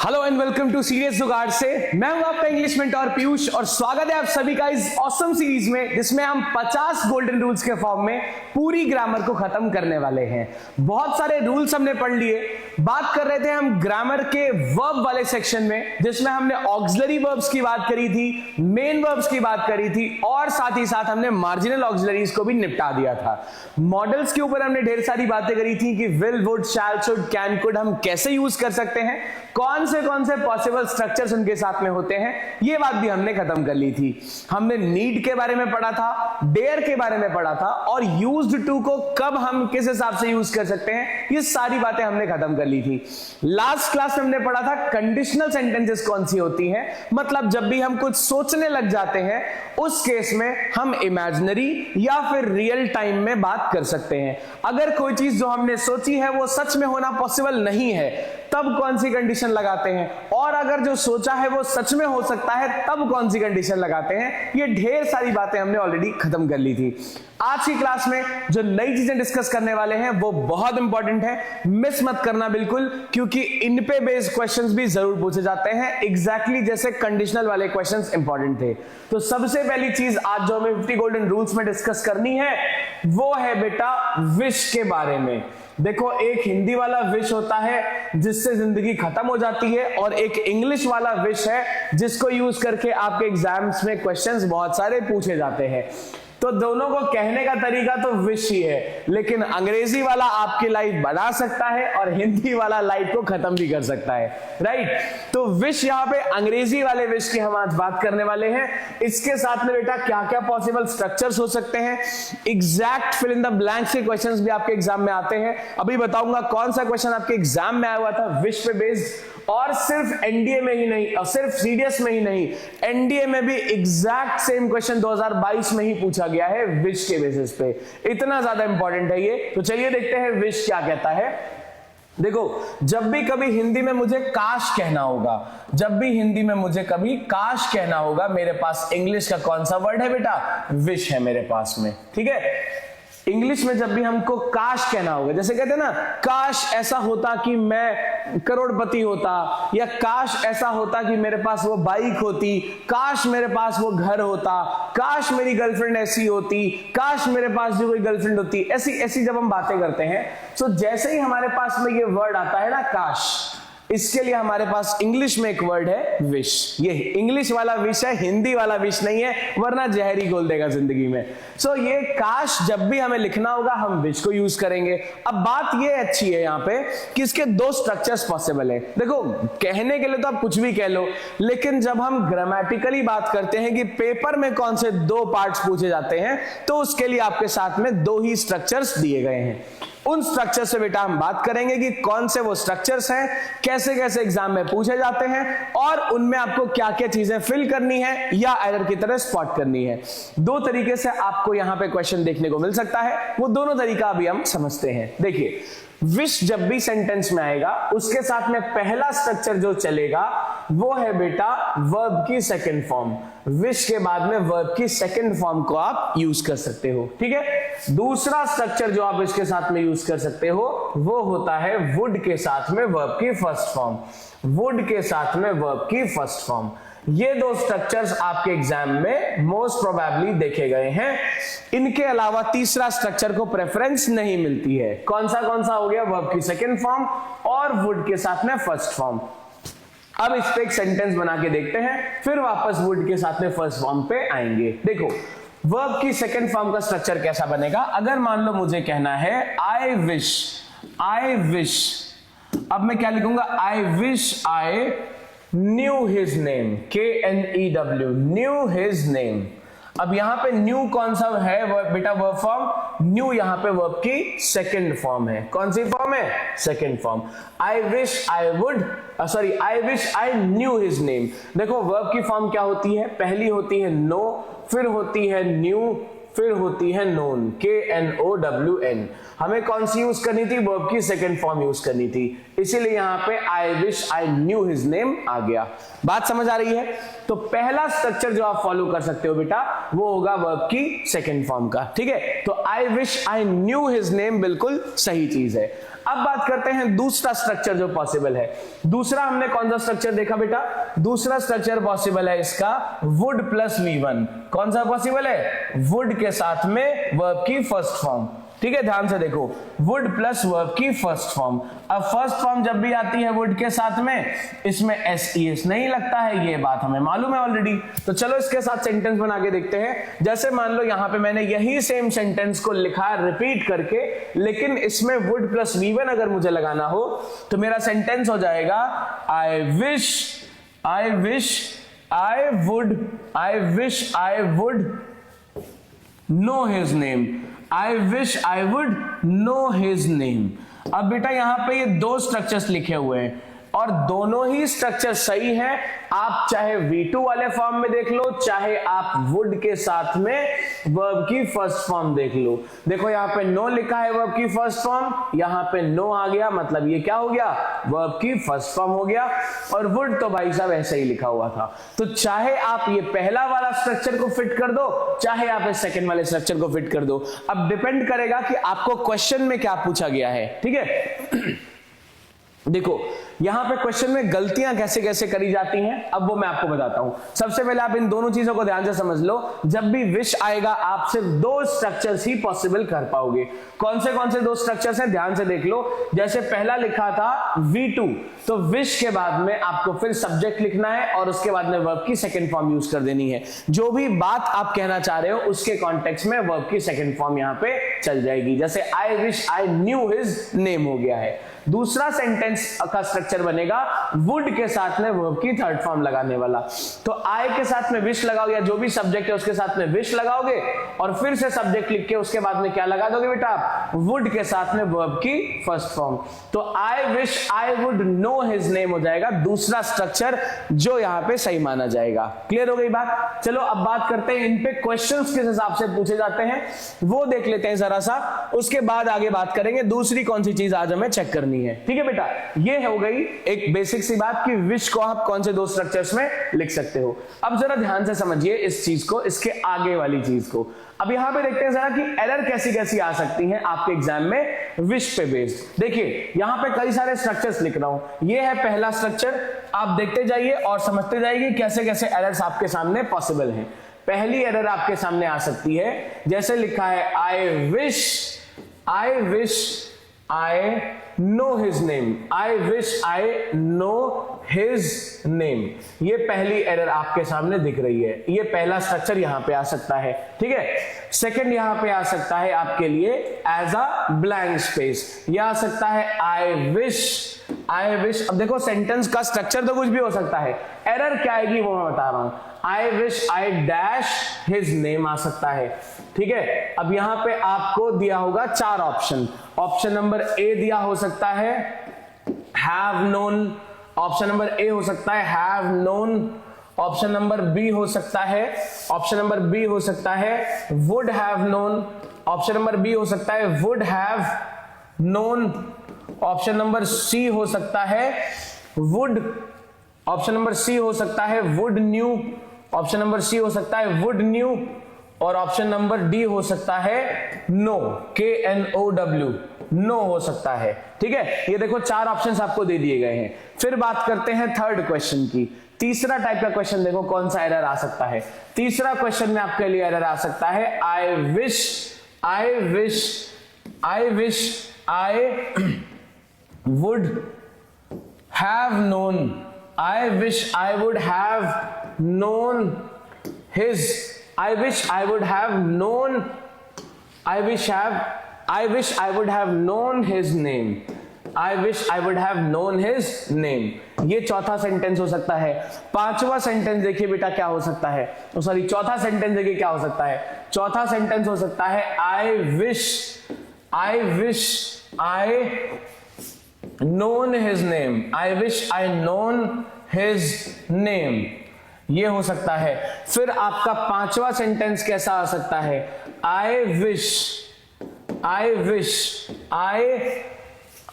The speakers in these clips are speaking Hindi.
Hello and welcome to Serious Jugaad से। मैं हूं आपका इंग्लिश मेंटर पीयूष और स्वागत है आप सभी का इस ऑसम सीरीज में जिसमें हम 50 गोल्डन रूल्स के फॉर्म में पूरी ग्रामर को खत्म करने वाले हैं। बहुत सारे रूल्स हमने पढ़ लिए। बात कर रहे थे हम ग्रामर के वर्ब वाले सेक्शन में जिसमें हमने ऑक्सिलरी वर्ब्स की बात करी थी, मेन वर्ब्स की बात करी थी और साथ ही साथ हमने मार्जिनल ऑक्सिलरीज को भी निपटा दिया था। मॉडल्स के ऊपर हमने ढेर सारी बातें करी थी कि will, would, shall, should, can, could हम कैसे यूज कर सकते हैं, कौन से पॉसिबल स्ट्रक्चर्स उनके साथ में होते हैं, ये बात भी हमने खत्म कर ली थी। हमने नीड के बारे में पढ़ा था, डेयर के बारे में पढ़ा था और यूज्ड टू को कब हम किस हिसाब से यूज कर सकते हैं, ये सारी बातें हमने खत्म कर ली थी। लास्ट क्लास में हमने पढ़ा था कंडीशनल सेंटेंसेस कौन सी होती हैं, मतलब जब भी हम कुछ सोचने लग जाते हैं उस केस में हम इमेजिनरी या फिर रियल टाइम में बात कर सकते हैं। अगर कोई चीज जो हमने सोची है वो सच में होना पॉसिबल नहीं है तब कौन सी कंडीशन लगाते हैं, और अगर जो सोचा है वो सच में हो सकता है तब कौन सी कंडीशन लगाते हैं। ये ढेर सारी बातें हमने ऑलरेडी खत्म कर ली थी। आज की क्लास में जो नई चीजें डिस्कस करने वाले हैं वो बहुत इंपॉर्टेंट है, मिस मत करना बिल्कुल, क्योंकि इन पे बेस्ड क्वेश्चंस भी जरूर पूछे जाते हैं एग्जैक्टली जैसे कंडीशनल वाले क्वेश्चंस इंपॉर्टेंट थे। तो सबसे पहली चीज आज जो हमें 50 गोल्डन रूल्स में डिस्कस करनी है वो है बेटा विश के बारे में। देखो, एक हिंदी वाला विश होता है जिससे जिंदगी खत्म हो जाती है और एक इंग्लिश वाला विश है जिसको यूज करके आपके एग्जाम्स में क्वेश्चंस बहुत सारे पूछे जाते हैं। तो दोनों को कहने का तरीका तो विश ही है, लेकिन अंग्रेजी वाला आपकी लाइफ बढ़ा सकता है और हिंदी वाला लाइफ को खत्म भी कर सकता है, राइट। तो विश यहाँ पे अंग्रेजी वाले विश की हम आज बात करने वाले हैं। इसके साथ में बेटा क्या क्या पॉसिबल स्ट्रक्चर्स हो सकते हैं, exact fill in the blanks के क्वेश्चंस भी आपके एग्जाम में आते हैं। अभी बताऊंगा कौन सा क्वेश्चन आपके एग्जाम में आया हुआ था विश पे बेस्ड, और सिर्फ एनडीए में ही नहीं और सिर्फ सीडीएस में ही नहीं, एनडीए में भी एग्जैक्ट सेम क्वेश्चन 2022 में ही पूछा गया है विश के बेसिस पे। इतना ज्यादा इंपॉर्टेंट है ये। तो चलिए देखते हैं विश क्या कहता है। देखो, जब भी कभी हिंदी में मुझे काश कहना होगा, जब भी हिंदी में मुझे कभी काश कहना होगा, मेरे पास इंग्लिश का कौन सा वर्ड है बेटा, विश है मेरे पास में, ठीक है। इंग्लिश में जब भी हमको काश कहना होगा, जैसे कहते हैं ना, काश ऐसा होता कि मैं करोड़पति होता, या काश ऐसा होता कि मेरे पास वो बाइक होती, काश मेरे पास वो घर होता, काश मेरी गर्लफ्रेंड ऐसी होती, काश मेरे पास भी कोई गर्लफ्रेंड होती, ऐसी ऐसी जब हम बातें करते हैं तो जैसे ही हमारे पास में ये वर्ड आता है ना काश, इसके लिए हमारे पास इंग्लिश में एक वर्ड है विश। ये इंग्लिश वाला विश है, हिंदी वाला विश नहीं है, वरना जहर ही घोल देगा जिंदगी में। सो ये काश जब भी हमें लिखना होगा हम विश को यूज करेंगे। अब बात ये अच्छी है यहाँ पे कि इसके दो स्ट्रक्चर्स पॉसिबल है। देखो, कहने के लिए तो आप कुछ भी कह लो, लेकिन जब हम ग्रामेटिकली बात करते हैं कि पेपर में कौन से दो पार्ट्स पूछे जाते हैं, तो उसके लिए आपके साथ में दो ही स्ट्रक्चर्स दिए गए हैं। उन स्ट्रक्चर से बेटा हम बात करेंगे कि कौन से वो स्ट्रक्चर्स हैं, कैसे कैसे एग्जाम में पूछे जाते हैं और उनमें आपको क्या क्या चीजें फिल करनी है या एरर की तरह स्पॉट करनी है। दो तरीके से आपको यहां पे क्वेश्चन देखने को मिल सकता है, वो दोनों तरीका अभी हम समझते हैं। देखिए, विश जब भी सेंटेंस में आएगा उसके साथ में पहला स्ट्रक्चर जो चलेगा वो है बेटा वर्ब की सेकंड फॉर्म। विश के बाद में वर्ब की सेकंड फॉर्म को आप यूज कर सकते हो, ठीक है। दूसरा स्ट्रक्चर जो आप इसके साथ में यूज कर सकते हो वो होता है वुड के साथ में वर्ब की फर्स्ट फॉर्म। वुड के साथ में वर्ब की फर्स्ट फॉर्म, ये दो स्ट्रक्चर्स आपके एग्जाम में मोस्ट प्रोबेबली देखे गए हैं। इनके अलावा तीसरा स्ट्रक्चर को प्रेफरेंस नहीं मिलती है। कौन सा हो गया, वर्ब की सेकंड फॉर्म और वुड के साथ में फर्स्ट फॉर्म। अब इस पे एक सेंटेंस बना के देखते हैं, फिर वापस वुड के साथ में फर्स्ट फॉर्म पे आएंगे। देखो, वर्ब की सेकंड फॉर्म का स्ट्रक्चर कैसा बनेगा। अगर मान लो मुझे कहना है आई विश, अब मैं क्या लिखूंगा, आई विश आई knew his name, KNEW, knew his name। अब यहां पे न्यू कौन सा है बेटा, वर्ब फॉर्म, न्यू यहां पे वर्ब की सेकंड फॉर्म है। कौन सी फॉर्म है, second form. I wish I knew his name. देखो, वर्ब की फॉर्म क्या होती है, पहली होती है नो, फिर होती है न्यू, फिर होती है नोन, KNOWN। हमें कौन सी यूज करनी थी, वर्ब की सेकंड फॉर्म यूज करनी थी, इसीलिए यहां पे I wish I knew his name आ गया। बात समझ आ रही है। तो पहला स्ट्रक्चर जो आप फॉलो कर सकते हो बेटा वो होगा वर्ब की सेकंड फॉर्म का, ठीक है। तो आई wish I knew his name बिल्कुल सही चीज है। अब बात करते हैं दूसरा स्ट्रक्चर जो पॉसिबल है। दूसरा हमने कौन सा स्ट्रक्चर देखा बेटा? दूसरा स्ट्रक्चर पॉसिबल है इसका वुड प्लस V1। कौन सा पॉसिबल है? वुड के साथ में वर्ब की फर्स्ट फॉर्म। ठीक है, ध्यान से देखो, वुड प्लस वर्ब की फर्स्ट फॉर्म। अब फर्स्ट फॉर्म जब भी आती है वुड के साथ में, इसमें SES नहीं लगता है, ये बात हमें मालूम है ऑलरेडी। तो चलो इसके साथ सेंटेंस बना के देखते हैं। जैसे मान लो यहां पे मैंने यही सेम सेंटेंस को लिखा रिपीट करके, लेकिन इसमें वुड प्लस V1 अगर मुझे लगाना हो तो मेरा सेंटेंस हो जाएगा आई wish I would know his name. I wish I would know his name। अब बेटा यहां पे ये दो स्ट्रक्चर्स लिखे हुए हैं और दोनों ही स्ट्रक्चर सही हैं। आप चाहे V2 वाले फॉर्म में देख लो, चाहे आप वुड के साथ में वर्ब की फर्स्ट फॉर्म देख लो। देखो यहां पे नो लिखा है वर्ब की फर्स्ट फॉर्म, यहां पे नो आ गया, मतलब ये क्या हो गया? वर्ब की फर्स्ट फॉर्म हो गया। और वुड तो भाई साहब ऐसे ही लिखा हुआ था। तो चाहे आप ये पहला वाला स्ट्रक्चर को फिट कर दो, चाहे आप इस सेकंड वाले स्ट्रक्चर को फिट कर दो। अब डिपेंड करेगा कि आपको क्वेश्चन में क्या पूछा गया है। ठीक है, देखो यहां पे क्वेश्चन में गलतियां कैसे कैसे करी जाती हैं, अब वो मैं आपको बताता हूं। सबसे पहले आप इन दोनों चीजों को ध्यान से समझ लो। जब भी विश आएगा आप सिर्फ दो स्ट्रक्चर्स ही पॉसिबल कर पाओगे। कौन से दो स्ट्रक्चर्स हैं, ध्यान से देख लो। जैसे पहला लिखा था V2, तो विश के बाद में आपको फिर सब्जेक्ट लिखना है और उसके बाद में वर्ब की सेकंड फॉर्म यूज कर देनी है। जो भी बात आप कहना चाह रहे हो उसके कॉन्टेक्स्ट में वर्ब की सेकंड फॉर्म यहां पे चल जाएगी। जैसे आई wish I knew his name हो गया है। दूसरा सेंटेंस का स्ट्रक्चर बनेगा वुड के साथ में वर्ब की थर्ड फॉर्म लगाने वाला। तो आई के साथ में विश लगाओ, या जो भी सब्जेक्ट है उसके साथ में विश लगाओगे और फिर से सब्जेक्ट लिख के उसके बाद में क्या लगा दोगे बेटा आप? वुड के साथ में वर्ब की फर्स्ट फॉर्म। तो आई wish I would know his name हो जाएगा दूसरा स्ट्रक्चर जो यहां पे सही माना जाएगा। क्लियर हो गई बात? चलो अब बात करते हैं इन पे क्वेश्चंस किस हिसाब से पूछे जाते हैं वो देख लेते हैं जरा सा, उसके बाद आगे बात करेंगे दूसरी कौन सी चीज आज हमें चेक करनी है। ठीक है बेटा, ये हो गई एक बेसिक सी बात कि विश को आप कौन से दो स्ट्रक्चर्स में लिख सकते हो। अब जरा ध्यान से समझिए इस चीज को, इसके आगे वाली चीज को। अब यहां पे देखते हैं जरा कि एरर कैसी कैसी आ सकती हैं आपके एग्जाम में विश पे बेस्ड। देखिए यहां पे कई सारे स्ट्रक्चर्स लिख रहा हूं, ये है पहला स्ट्रक्चर। आप देखते जाइए और समझते जाइए कैसे कैसे एरर्स आपके सामने पॉसिबल हैं। पहली एरर आपके सामने आ सकती है, जैसे लिखा है आई wish I know his name. I wish I know his name, ये पहली एरर आपके सामने दिख रही है। ये पहला स्ट्रक्चर यहां पे आ सकता है। ठीक है, सेकंड यहां पे आ सकता है आपके लिए एज अ ब्लैंक स्पेस। यह आ सकता है आई विश। अब देखो सेंटेंस का स्ट्रक्चर तो कुछ भी हो सकता है, एरर क्या आएगी वो मैं बता रहा हूं। I wish I dash his name आ सकता है। ठीक है, अब यहां पे आपको दिया होगा चार ऑप्शन। ऑप्शन नंबर ए दिया हो सकता है have known, option number A हो सकता है have known, option number B हो सकता है would have known, option number B हो सकता है would have known, option number C हो सकता है वुड, ऑप्शन नंबर सी हो सकता है would knew, option number C हो सकता है वुड न्यू, और ऑप्शन नंबर डी हो सकता है नो, KNOW, नो हो सकता है। ठीक है, ये देखो चार ऑप्शंस आपको दे दिए गए हैं। फिर बात करते हैं थर्ड क्वेश्चन की। तीसरा टाइप का क्वेश्चन देखो कौन सा एरर आ सकता है। तीसरा क्वेश्चन में आपके लिए एरर आ सकता है आई wish I would have known, I wish I would have known his, I wish I would have known, I wish I would have known his name, I wish I would have known his name। ये चौथा सेंटेंस हो सकता है। पांचवा सेंटेंस देखिए बेटा क्या हो सकता है, सॉरी चौथा सेंटेंस देखिए क्या हो सकता है। चौथा सेंटेंस हो सकता है I wish I known his name, I wish I known his name, ये हो सकता है। फिर आपका पांचवा सेंटेंस कैसा आ सकता है, I wish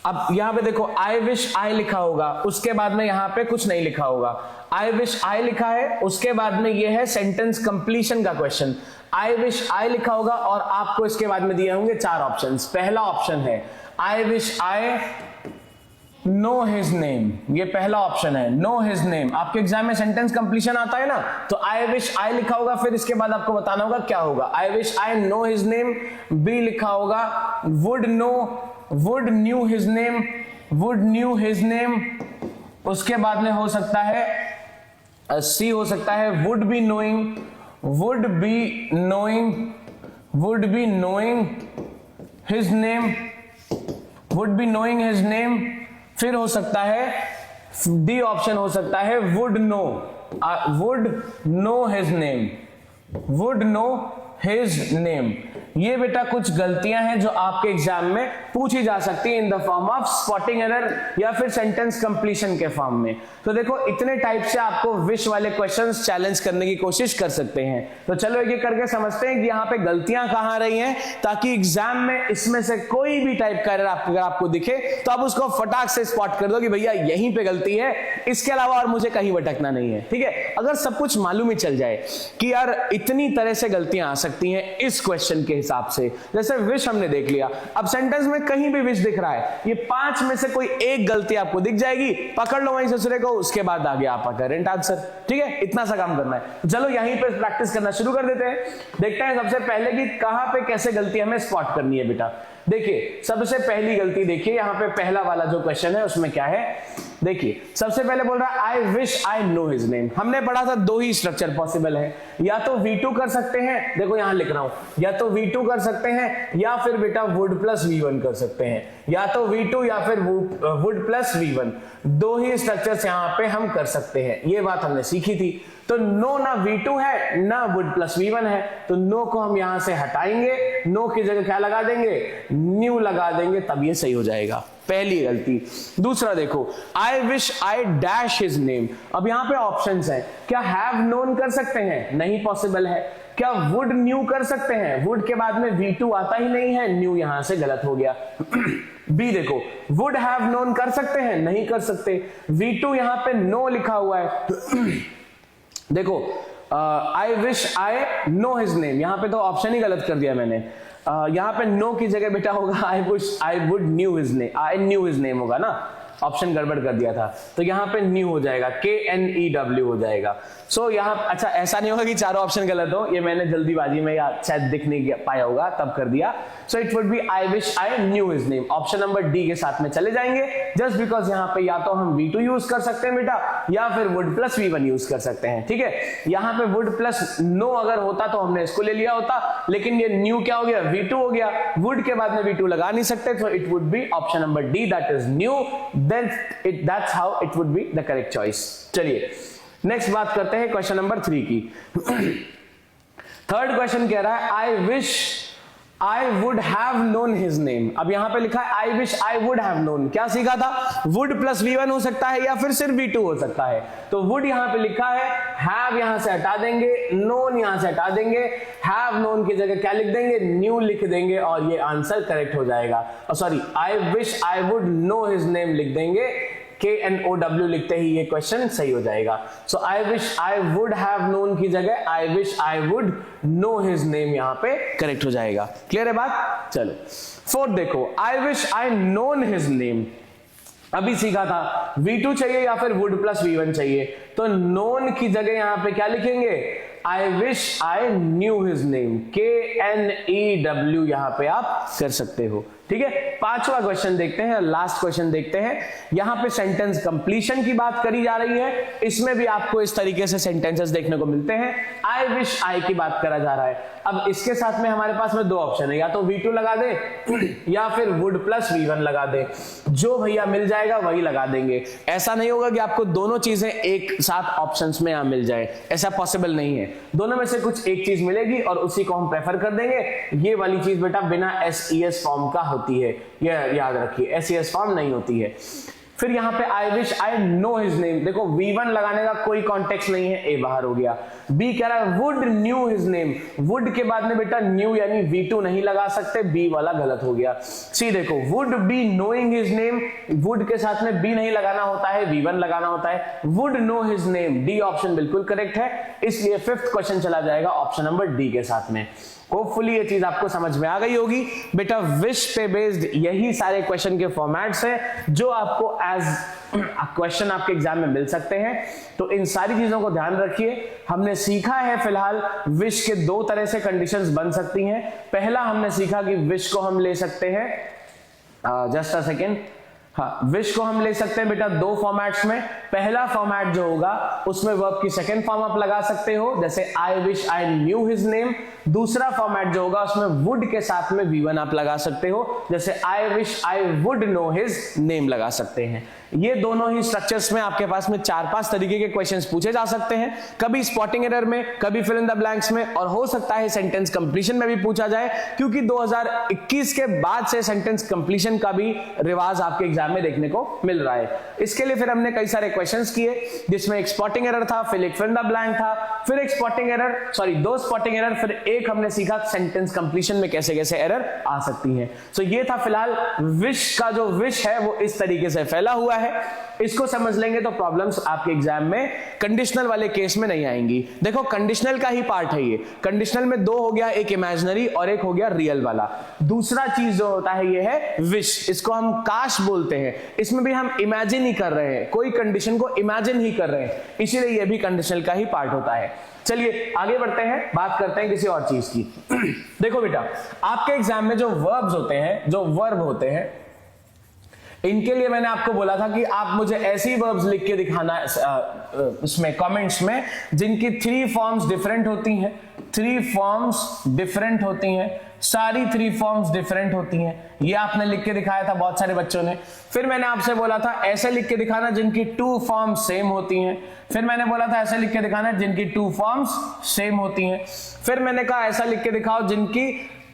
अब यहां पे देखो I wish I लिखा होगा, उसके बाद में यहां पे कुछ नहीं लिखा होगा। I wish I लिखा है, उसके बाद में ये है सेंटेंस कंप्लीशन का क्वेश्चन। I wish I लिखा होगा और आपको इसके बाद में दिए होंगे चार ऑप्शंस। पहला ऑप्शन है आई wish I know his name, ये पहला ऑप्शन है, नो हिज नेम। आपके एग्जाम में सेंटेंस कंप्लीशन आता है ना, तो आई विश आई लिखा होगा, फिर इसके बाद आपको बताना होगा क्या होगा। I wish I know his name, B लिखा होगा would know, would knew his name, would knew his name. उसके बाद में हो सकता है सी हो सकता है would be knowing, would be knowing, would be knowing his name, would be knowing his name. फिर हो सकता है डी ऑप्शन हो सकता है would know, would know his name, would know his name. ये बेटा कुछ गलतियां हैं जो आपके एग्जाम में पूछी जा सकती है in the form of spotting error या फिर सेंटेंस कंप्लीशन के फॉर्म में। तो देखो इतने टाइप से आपको विश वाले क्वेश्चंस चैलेंज करने की कोशिश कर सकते हैं। तो चलो ये करके समझते हैं कि यहाँ पे गलतियां कहाँ रही हैं, ताकि एग्जाम में इसमें से कोई भी टाइप का एरर अगर आपको दिखे तो आप उसको फटाक से स्पॉट कर दो कि भैया यहीं पे गलती है, इसके अलावा और मुझे कहीं भटकना नहीं है। ठीक है, अगर सब कुछ मालूम ही चल जाए कि यार इतनी तरह से गलतियां आ सकती हैं इस क्वेश्चन के हिसाब से, जैसे विश हमने देख लिया, अब सेंटेंस में कहीं भी विश दिख रहा है, ये 5 में से कोई एक गलती आपको दिख जाएगी, पकड़ लो वहीं दूसरे को, उसके बाद आगे आपका करेंट आंसर। ठीक है, इतना सा काम करना है। चलो यहीं पे प्रैक्टिस करना शुरू कर देते हैं। देखते हैं सबसे पहले कि कहां पे कैसे गलती हमें स्पॉट करनी है बेटा। देखिए सबसे पहली गलती देखिए, यहां पे पहला वाला जो क्वेश्चन है उसमें क्या है, देखिए सबसे पहले बोल रहा है आई wish I know his name. हमने पढ़ा था 2 ही स्ट्रक्चर पॉसिबल है, या तो V2 कर सकते हैं, देखो यहां लिख रहा हूं, या तो V2 कर सकते हैं या फिर बेटा वुड प्लस V1 कर सकते हैं, या तो V2 या फिर would plus V1, 2 he structures यहां पे हम कर सकते हैं। ये बात हमने सीखी थी। तो नो ना V2 है ना वुड प्लस V1 है, तो नो को हम यहां से हटाएंगे, नो की जगह क्या लगा देंगे, न्यू लगा देंगे, तब ये सही हो जाएगा। पहली गलती। दूसरा देखो आई wish I dash his name. अब यहां पे ऑप्शंस हैं, क्या हैव नोन कर सकते हैं, नहीं पॉसिबल है। क्या वुड न्यू कर सकते हैं, वुड के बाद में V2 आता ही नहीं है, न्यू यहां से गलत हो गया। बी देखो वुड हैव नोन कर सकते हैं, नहीं कर सकते, V2 यहां पे नो लिखा हुआ है। देखो आई wish I know his name, यहां पे तो ऑप्शन ही गलत कर दिया मैंने। यहां पे नो की जगह बेटा होगा I wish I would knew his name, I knew his name होगा ना, ऑप्शन गड़बड़ कर दिया था, तो यहां पे न्यू हो जाएगा, KNEW हो जाएगा। सो यहां अच्छा ऐसा नहीं होगा कि चारों ऑप्शन गलत हो, ये मैंने जल्दीबाजी में या शायद दिख नहीं पाया होगा तब कर दिया। So it would be I wish I knew his name. Option number D के साथ में चले जाएंगे, जस्ट बिकॉज यहां पे या तो हम V2 यूज कर सकते हैं बेटा, या फिर वुड प्लस V1 यूज कर सकते हैं। ठीक है, यहां पे वुड प्लस नो अगर होता तो हमने इसको ले लिया होता, लेकिन ये न्यू क्या हो गया, V2 हो गया, वुड के बाद में V2 लगा नहीं सकते, तो it would be option number D, that is knew, then that's how it would be the correct choice। चलिए नेक्स्ट बात करते हैं क्वेश्चन नंबर 3 की। थर्ड क्वेश्चन कह रहा है आई wish I would have known his name. अब यहां पे लिखा है आई wish I would have known, क्या सीखा था, वुड प्लस V1 हो सकता है या फिर सिर्फ V2 हो सकता है। तो वुड यहां पे लिखा है, हैव यहां से हटा देंगे, नोन यहां से हटा देंगे, हैव नोन की जगह क्या लिख देंगे, न्यू लिख देंगे, और ये आंसर करेक्ट हो जाएगा। Sorry I wish I would know his name लिख देंगे, KNOW लिखते ही ये क्वेश्चन सही हो जाएगा। So I wish I would have known की जगह I wish I would know his name यहां पे करेक्ट हो जाएगा। क्लियर है बात। चलो फोर्थ देखो आई wish I known his name. अभी सीखा था V2 चाहिए या फिर वुड प्लस V1 चाहिए, तो नोन की जगह यहां पे क्या लिखेंगे, आई wish I knew his name, KNEW यहां पे आप कर सकते हो। ठीक है, पांचवा क्वेश्चन देखते हैं, लास्ट क्वेश्चन देखते हैं। यहां पे सेंटेंस कंप्लीशन की बात करी जा रही है, इसमें भी आपको इस तरीके से सेंटेंसेस देखने को मिलते हैं। आई विश आई की बात करा जा रहा है। अब इसके साथ में हमारे पास में 2 ऑप्शन है, या तो V2 लगा दे या फिर वुड प्लस V1 लगा दे, जो भैया मिल जाएगा वही लगा देंगे। ऐसा नहीं होगा कि आपको दोनों चीजें एक साथ ऑप्शंस में यहां मिल जाए, ऐसा पॉसिबल नहीं है। दोनों में से कुछ एक चीज मिलेगी और उसी को हम प्रेफर कर देंगे। ये वाली चीज बेटा बिना SES फॉर्म का होती है, ये याद रखिए, SES फॉर्म नहीं होती है। फिर यहां पे I wish I know his name, देखो V1 लगाने का कोई कॉन्टेक्स्ट नहीं है, ए बाहर हो गया। बी कह रहा है would knew his name, would के बाद में बेटा न्यू यानी V2 नहीं लगा सकते, बी वाला गलत हो गया। सी देखो would be knowing his name, would के साथ में बी नहीं लगाना होता है, V1 लगाना होता है, would know his name, D option बिल्कुल करेक्ट है, इसलिए फिफ्थ क्वेश्चन चला जाएगा ऑप्शन नंबर डी के साथ में। होपफुली ये चीज आपको समझ में आ गई होगी बेटा। विश पे बेस्ड यही सारे क्वेश्चन के फॉर्मेट्स हैं जो आपको एज क्वेश्चन आपके एग्जाम में मिल सकते हैं। तो इन सारी चीजों को ध्यान रखिए। हमने सीखा है फिलहाल विश के दो तरह से कंडीशंस बन सकती हैं। पहला हमने सीखा कि विश को हम ले सकते हैं, जस्ट अ सेकेंड, हाँ, विश को हम ले सकते हैं बेटा दो फॉर्मेट्स में। पहला फॉर्मेट जो होगा उसमें वर्ब की सेकंड फॉर्म आप लगा सकते हो, जैसे आई wish I knew his name. दूसरा फॉर्मेट जो होगा उसमें वुड के साथ में V1 आप लगा सकते हो, जैसे आई wish I would know his name लगा सकते हैं। ये दोनों ही स्ट्रक्चर्स में आपके पास में 4-5 तरीके के क्वेश्चंस पूछे जा सकते हैं, कभी स्पॉटिंग एरर में, कभी फिल इन द ब्लैंक्स में, और हो सकता है सेंटेंस कंप्लीशन में भी पूछा जाए, क्योंकि 2021 के बाद से सेंटेंस कंप्लीशन का भी रिवाज आपके एग्जाम में देखने को मिल रहा है। इसके लिए फिर हमने कई सारे क्वेश्चंस किए, जिसमें एक स्पॉटिंग एरर था, फिर एक फिल इन द ब्लैंक था, फिर एक spotting error, sorry 2 spotting error, फिर एक हमने सीखा सेंटेंस कंप्लीशन में कैसे कैसे एरर आ सकती है। सो ये था फिलहाल विश का जो विश है वो इस तरीके से फैला हुआ है। इसको समझ लेंगे तो प्रॉब्लम्स आपके एग्जाम में कंडीशनल वाले केस में नहीं आएंगी। देखो कंडीशनल का ही पार्ट है ये। कंडीशनल में 2 हो गया, एक इमेजिनरी और एक हो गया रियल वाला। दूसरा चीज जो होता है ये है विश, इसको हम काश बोलते हैं। इसमें भी हम इमेजिन ही कर रहे हैं, कोई कंडीशन को इमेजिन ही कर रहे हैं, इसीलिए ये भी कंडीशनल का ही पार्ट होता है। चलिए आगे बढ़ते हैं, बात करते हैं किसी और चीज की। देखो बेटा, आपके एग्जाम में जो वर्ब्स होते हैं, जो वर्ब होते हैं, इनके लिए मैंने आपको बोला था कि आप मुझे ऐसी वर्ब्स लिख के दिखाना उसमें कमेंट्स में जिनकी 3 फॉर्म्स डिफरेंट होती हैं। 3 फॉर्म्स डिफरेंट होती हैं, सारी 3 फॉर्म्स डिफरेंट होती हैं। ये आपने लिख के दिखाया था बहुत सारे बच्चों ने। फिर मैंने आपसे बोला था ऐसे लिख के दिखाना जिनकी 2 फॉर्म्स सेम होती हैं। फिर मैंने बोला था ऐसे लिख के दिखाना जिनकी 2 फॉर्म्स सेम होती हैं। फिर मैंने कहा ऐसा लिख के दिखाओ जिनकी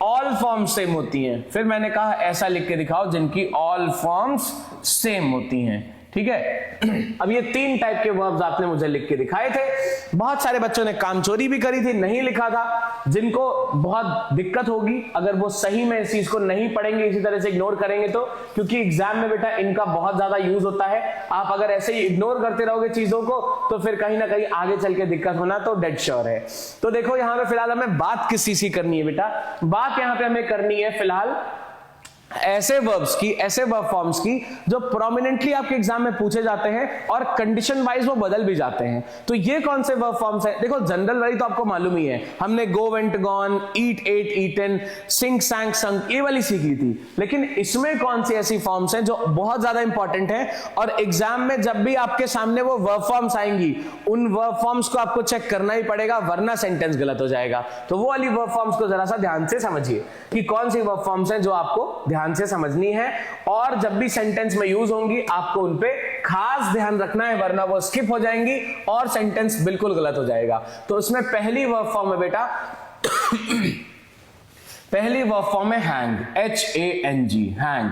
ऑल फॉर्म्स सेम होती हैं। फिर मैंने कहा ऐसा लिख के दिखाओ जिनकी ऑल फॉर्म्स सेम होती हैं। ठीक है, अब ये 3 टाइप के वर्ब्स आपने मुझे लिख के दिखाए थे। बहुत सारे बच्चों ने काम चोरी भी करी थी, नहीं लिखा था, जिनको बहुत दिक्कत होगी अगर वो सही में इस चीज को नहीं पढ़ेंगे, इसी तरह से इग्नोर करेंगे तो, क्योंकि एग्जाम में बेटा इनका बहुत ज्यादा यूज होता है। आप अगर ऐसे ही इग्नोर करते रहोगे चीजों को तो फिर कहीं ना कहीं आगे चल के दिक्कत होना तो डेड श्योर है। तो देखो यहाँ पे फिलहाल हमें बात किस चीज की करनी है बेटा, बात यहाँ पे हमें करनी है फिलहाल ऐसे वर्ब्स की, ऐसे वर्ब फॉर्म्स की जो प्रोमिनेंटली आपके एग्जाम में पूछे जाते हैं और कंडीशन वाइज वो बदल भी जाते हैं। तो ये कौन से वर्ब फॉर्म्स हैं? देखो जनरल वाली तो आपको मालूम ही है, हमने गो वेंट गॉन, ईट एट ईटन, सिंग सैंग संग, ये वाली सीखी थी। लेकिन इसमें कौन सी ऐसी फॉर्म्स हैं जो बहुत ज्यादा इंपॉर्टेंट है और एग्जाम में जब भी आपके सामने वो वर्ब फॉर्म्स आएंगी उन वर्ब फॉर्म्स को आपको चेक करना ही पड़ेगा, वरना सेंटेंस गलत हो जाएगा। तो वो वाली वर्ब फॉर्म्स को जरा सा ध्यान से समझिए कि कौन सी वर्ब फॉर्म्स हैं जो आपको ध्यान से समझनी है, और जब भी सेंटेंस में यूज होंगी आपको उन पे खास ध्यान रखना है, वरना वो स्किप हो जाएंगी और सेंटेंस बिल्कुल गलत हो जाएगा। तो उसमें पहली वर्ब फॉर्म है बेटा पहली वर्ब फॉर्म है हैंग, HANG, हैंग।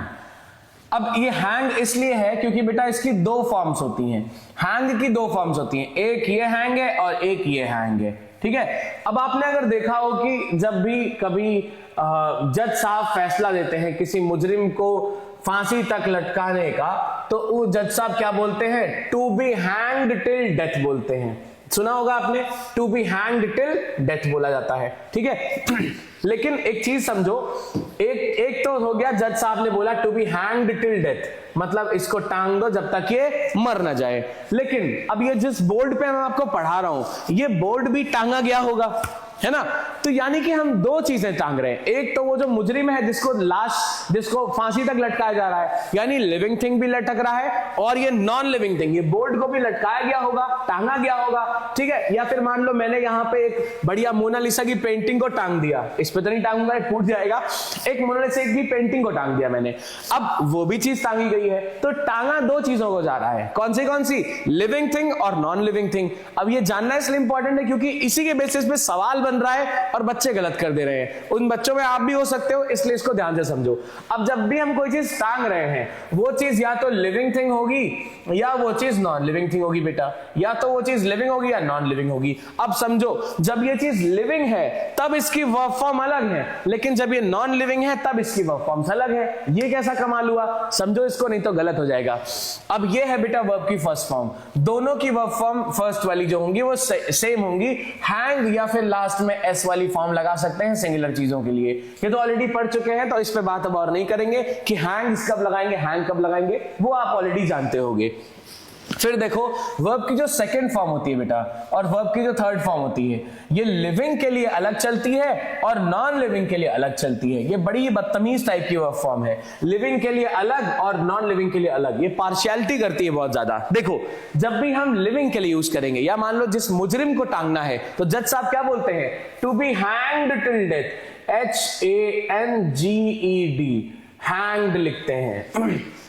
अब ये हैंग इसलिए है क्योंकि बेटा इसकी 2 फॉर्म्स होती हैं। हैंग की 2 फॉर्म्स होती हैं, एक ये हैंग है और एक ये हैंग है। ठीक है, अब आपने अगर देखा हो कि जब भी कभी जज साहब फैसला देते हैं किसी मुजरिम को फांसी तक लटकाने का, तो वो जज साहब क्या बोलते हैं? To be hanged till death बोलते हैं। सुना होगा आपने, to be hanged till death बोला जाता है। ठीक है लेकिन एक चीज समझो, एक तो हो गया जज साहब ने बोला to be hanged till death, मतलब इसको टांग दो जब तक ये मर ना जाए। लेकिन अब ये जिस बोर्ड पे मैं आपको पढ़ा रहा हूं ये बोर्ड भी टांगा गया होगा, है ना? तो यानी कि हम 2 चीजें टांग रहे हैं। एक तो वो जो मुजरिम है जिसको फांसी तक लटकाया जा रहा है, यानी लिविंग थिंग भी लटक रहा है, और ये नॉन लिविंग थिंग, ये बोर्ड को भी लटकाया गया होगा, टांगा गया होगा। ठीक है, या फिर मान लो मैंने यहाँ पे एक बढ़िया मोनालिसा की पेंटिंग को टांग दिया, इस पे तो नहीं टांगूंगा, टूट जाएगा। एक मोनालिसा की पेंटिंग को टांग दिया मैंने, अब वो भी चीज टांगी गई है। तो टांगा 2 चीजों को जा रहा है, कौन सी? लिविंग थिंग और नॉन लिविंग थिंग। अब ये जानना इसलिए इंपॉर्टेंट है क्योंकि इसी के बेसिस पे सवाल बन रहा है और बच्चे गलत कर दे रहे हैं। उन बच्चों में आप भी हो सकते हो, इसलिए इसको ध्यान से समझो। अब जब भी हम कोई चीज टांग रहे हैं वो चीज या तो लिविंग थिंग होगी या वो चीज नॉन लिविंग थिंग होगी बेटा, या तो वो चीज लिविंग होगी या नॉन लिविंग होगी। अब समझो, जब ये चीज लिविंग है तब इसकी वर्ब फॉर्म अलग है, लेकिन जब ये नॉन लिविंग है तब इसकी वर्ब फॉर्म्स अलग है। ये कैसा कमाल हुआ? समझो इसको, नहीं तो गलत हो जाएगा। अब ये है बेटा वर्ब की फर्स्ट फॉर्म, दोनों की वर्ब फॉर्म फर्स्ट वाली जो होंगी वो सेम होंगी, हैंग या फिर लास्ट में एस वाली फॉर्म लगा सकते हैं सिंगुलर चीजों के लिए। ये तो ऑलरेडी पढ़ चुके हैं, तो इस पे बात अब और नहीं करेंगे कि हैंग्स कब लगाएंगे, हैंग कब लगाएंगे, वो आप ऑलरेडी जानते होंगे। फिर देखो वर्ब की जो सेकंड फॉर्म होती है बेटा और वर्ब की जो थर्ड फॉर्म होती है, ये लिविंग के लिए अलग चलती है और नॉन लिविंग के लिए अलग चलती है। ये बड़ी बदतमीज टाइप की वर्ब फॉर्म है, लिविंग के लिए अलग और नॉन लिविंग के लिए अलग। ये पार्शियलिटी करती है बहुत ज्यादा। देखो जब भी हम लिविंग के लिए यूज करेंगे, या मान लो जिस मुजरिम को टांगना है, तो जज साहब क्या बोलते हैं, to be hanged till death, HANGED, hanged लिखते हैं।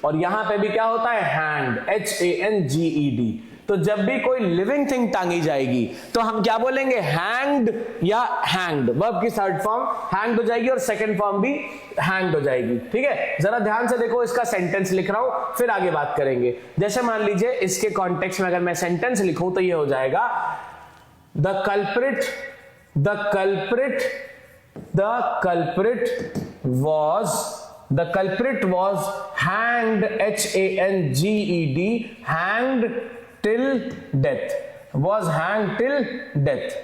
और यहां पे भी क्या होता है, हैंड, HANGED। तो जब भी कोई लिविंग थिंग टांगी जाएगी तो हम क्या बोलेंगे, हैंग्ड या हैंग्ड। वर्ब की थर्ड फॉर्म हैंग्ड हो जाएगी और सेकंड फॉर्म भी हैंग्ड हो जाएगी। ठीक है, जरा ध्यान से देखो, इसका सेंटेंस लिख रहा हूं फिर आगे बात करेंगे। जैसे मान लीजिए इसके कॉन्टेक्स्ट में अगर मैं सेंटेंस लिखूं तो ये हो जाएगा, the culprit was hanged, HANGED, hanged till death, was hanged till death।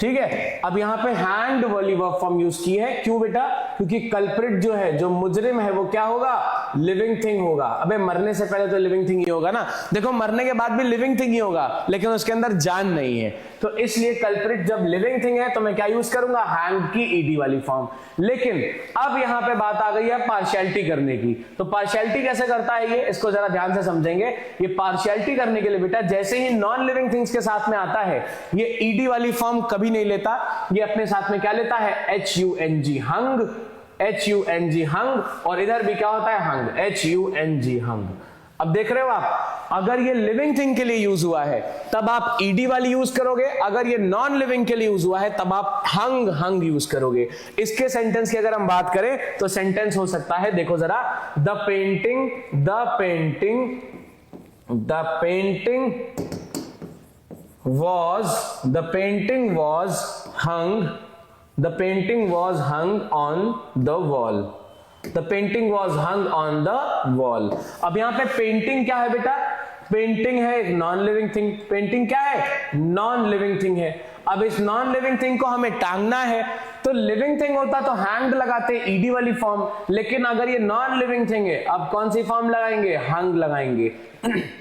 ठीक है, अब यहां पे हैंड वाली वर्ब फॉर्म यूज की है। क्यों बेटा, क्योंकि कल्प्रिट जो है, जो मुजरिम है, वो क्या होगा, लिविंग थिंग होगा। अबे मरने से पहले तो लिविंग थिंग ही होगा ना। देखो मरने के बाद भी लिविंग थिंग ही होगा, लेकिन उसके अंदर जान नहीं है, तो इसलिए कल्प्रिट जब लिविंग थिंग है तो मैं क्या यूज करूंगा, हैंड की ईडी वाली फॉर्म। लेकिन अब यहां पे बात आ गई है पार्शियलिटी करने की। तो पार्शियलिटी कैसे करता है ये, इसको जरा ध्यान से समझेंगे। ये पार्शियलिटी करने के लिए बेटा जैसे ही नॉन लिविंग थिंग्स के साथ में आता है, ये ईडी वाली फॉर्म कभी नहीं लेता। ये अपने साथ में क्या लेता है, HUNG, हंग, HUNG, हंग। और इधर भी क्या होता है, हंग, HUNG, हंग। अब देख रहे हो आप, अगर ये लिविंग थिंग के लिए यूज हुआ है तब आप ईडी वाली यूज करोगे, अगर ये नॉन लिविंग के लिए यूज हुआ है तब आप हंग यूज करोगे। इसके सेंटेंस की अगर हम बात करें तो सेंटेंस हो सकता है, देखो जरा, the painting was hung on the wall। The painting was hung on the wall। अब यहां पे पेंटिंग क्या है बेटा, पेंटिंग है एक नॉन लिविंग थिंग। पेंटिंग क्या है, नॉन लिविंग थिंग है। अब इस नॉन लिविंग थिंग को हमें टांगना है, तो लिविंग थिंग होता तो हैंग लगाते, ईडी वाली फॉर्म। लेकिन अगर ये नॉन लिविंग थिंग है, अब कौन सी फॉर्म लगाएंगे, हंग लगाएंगे।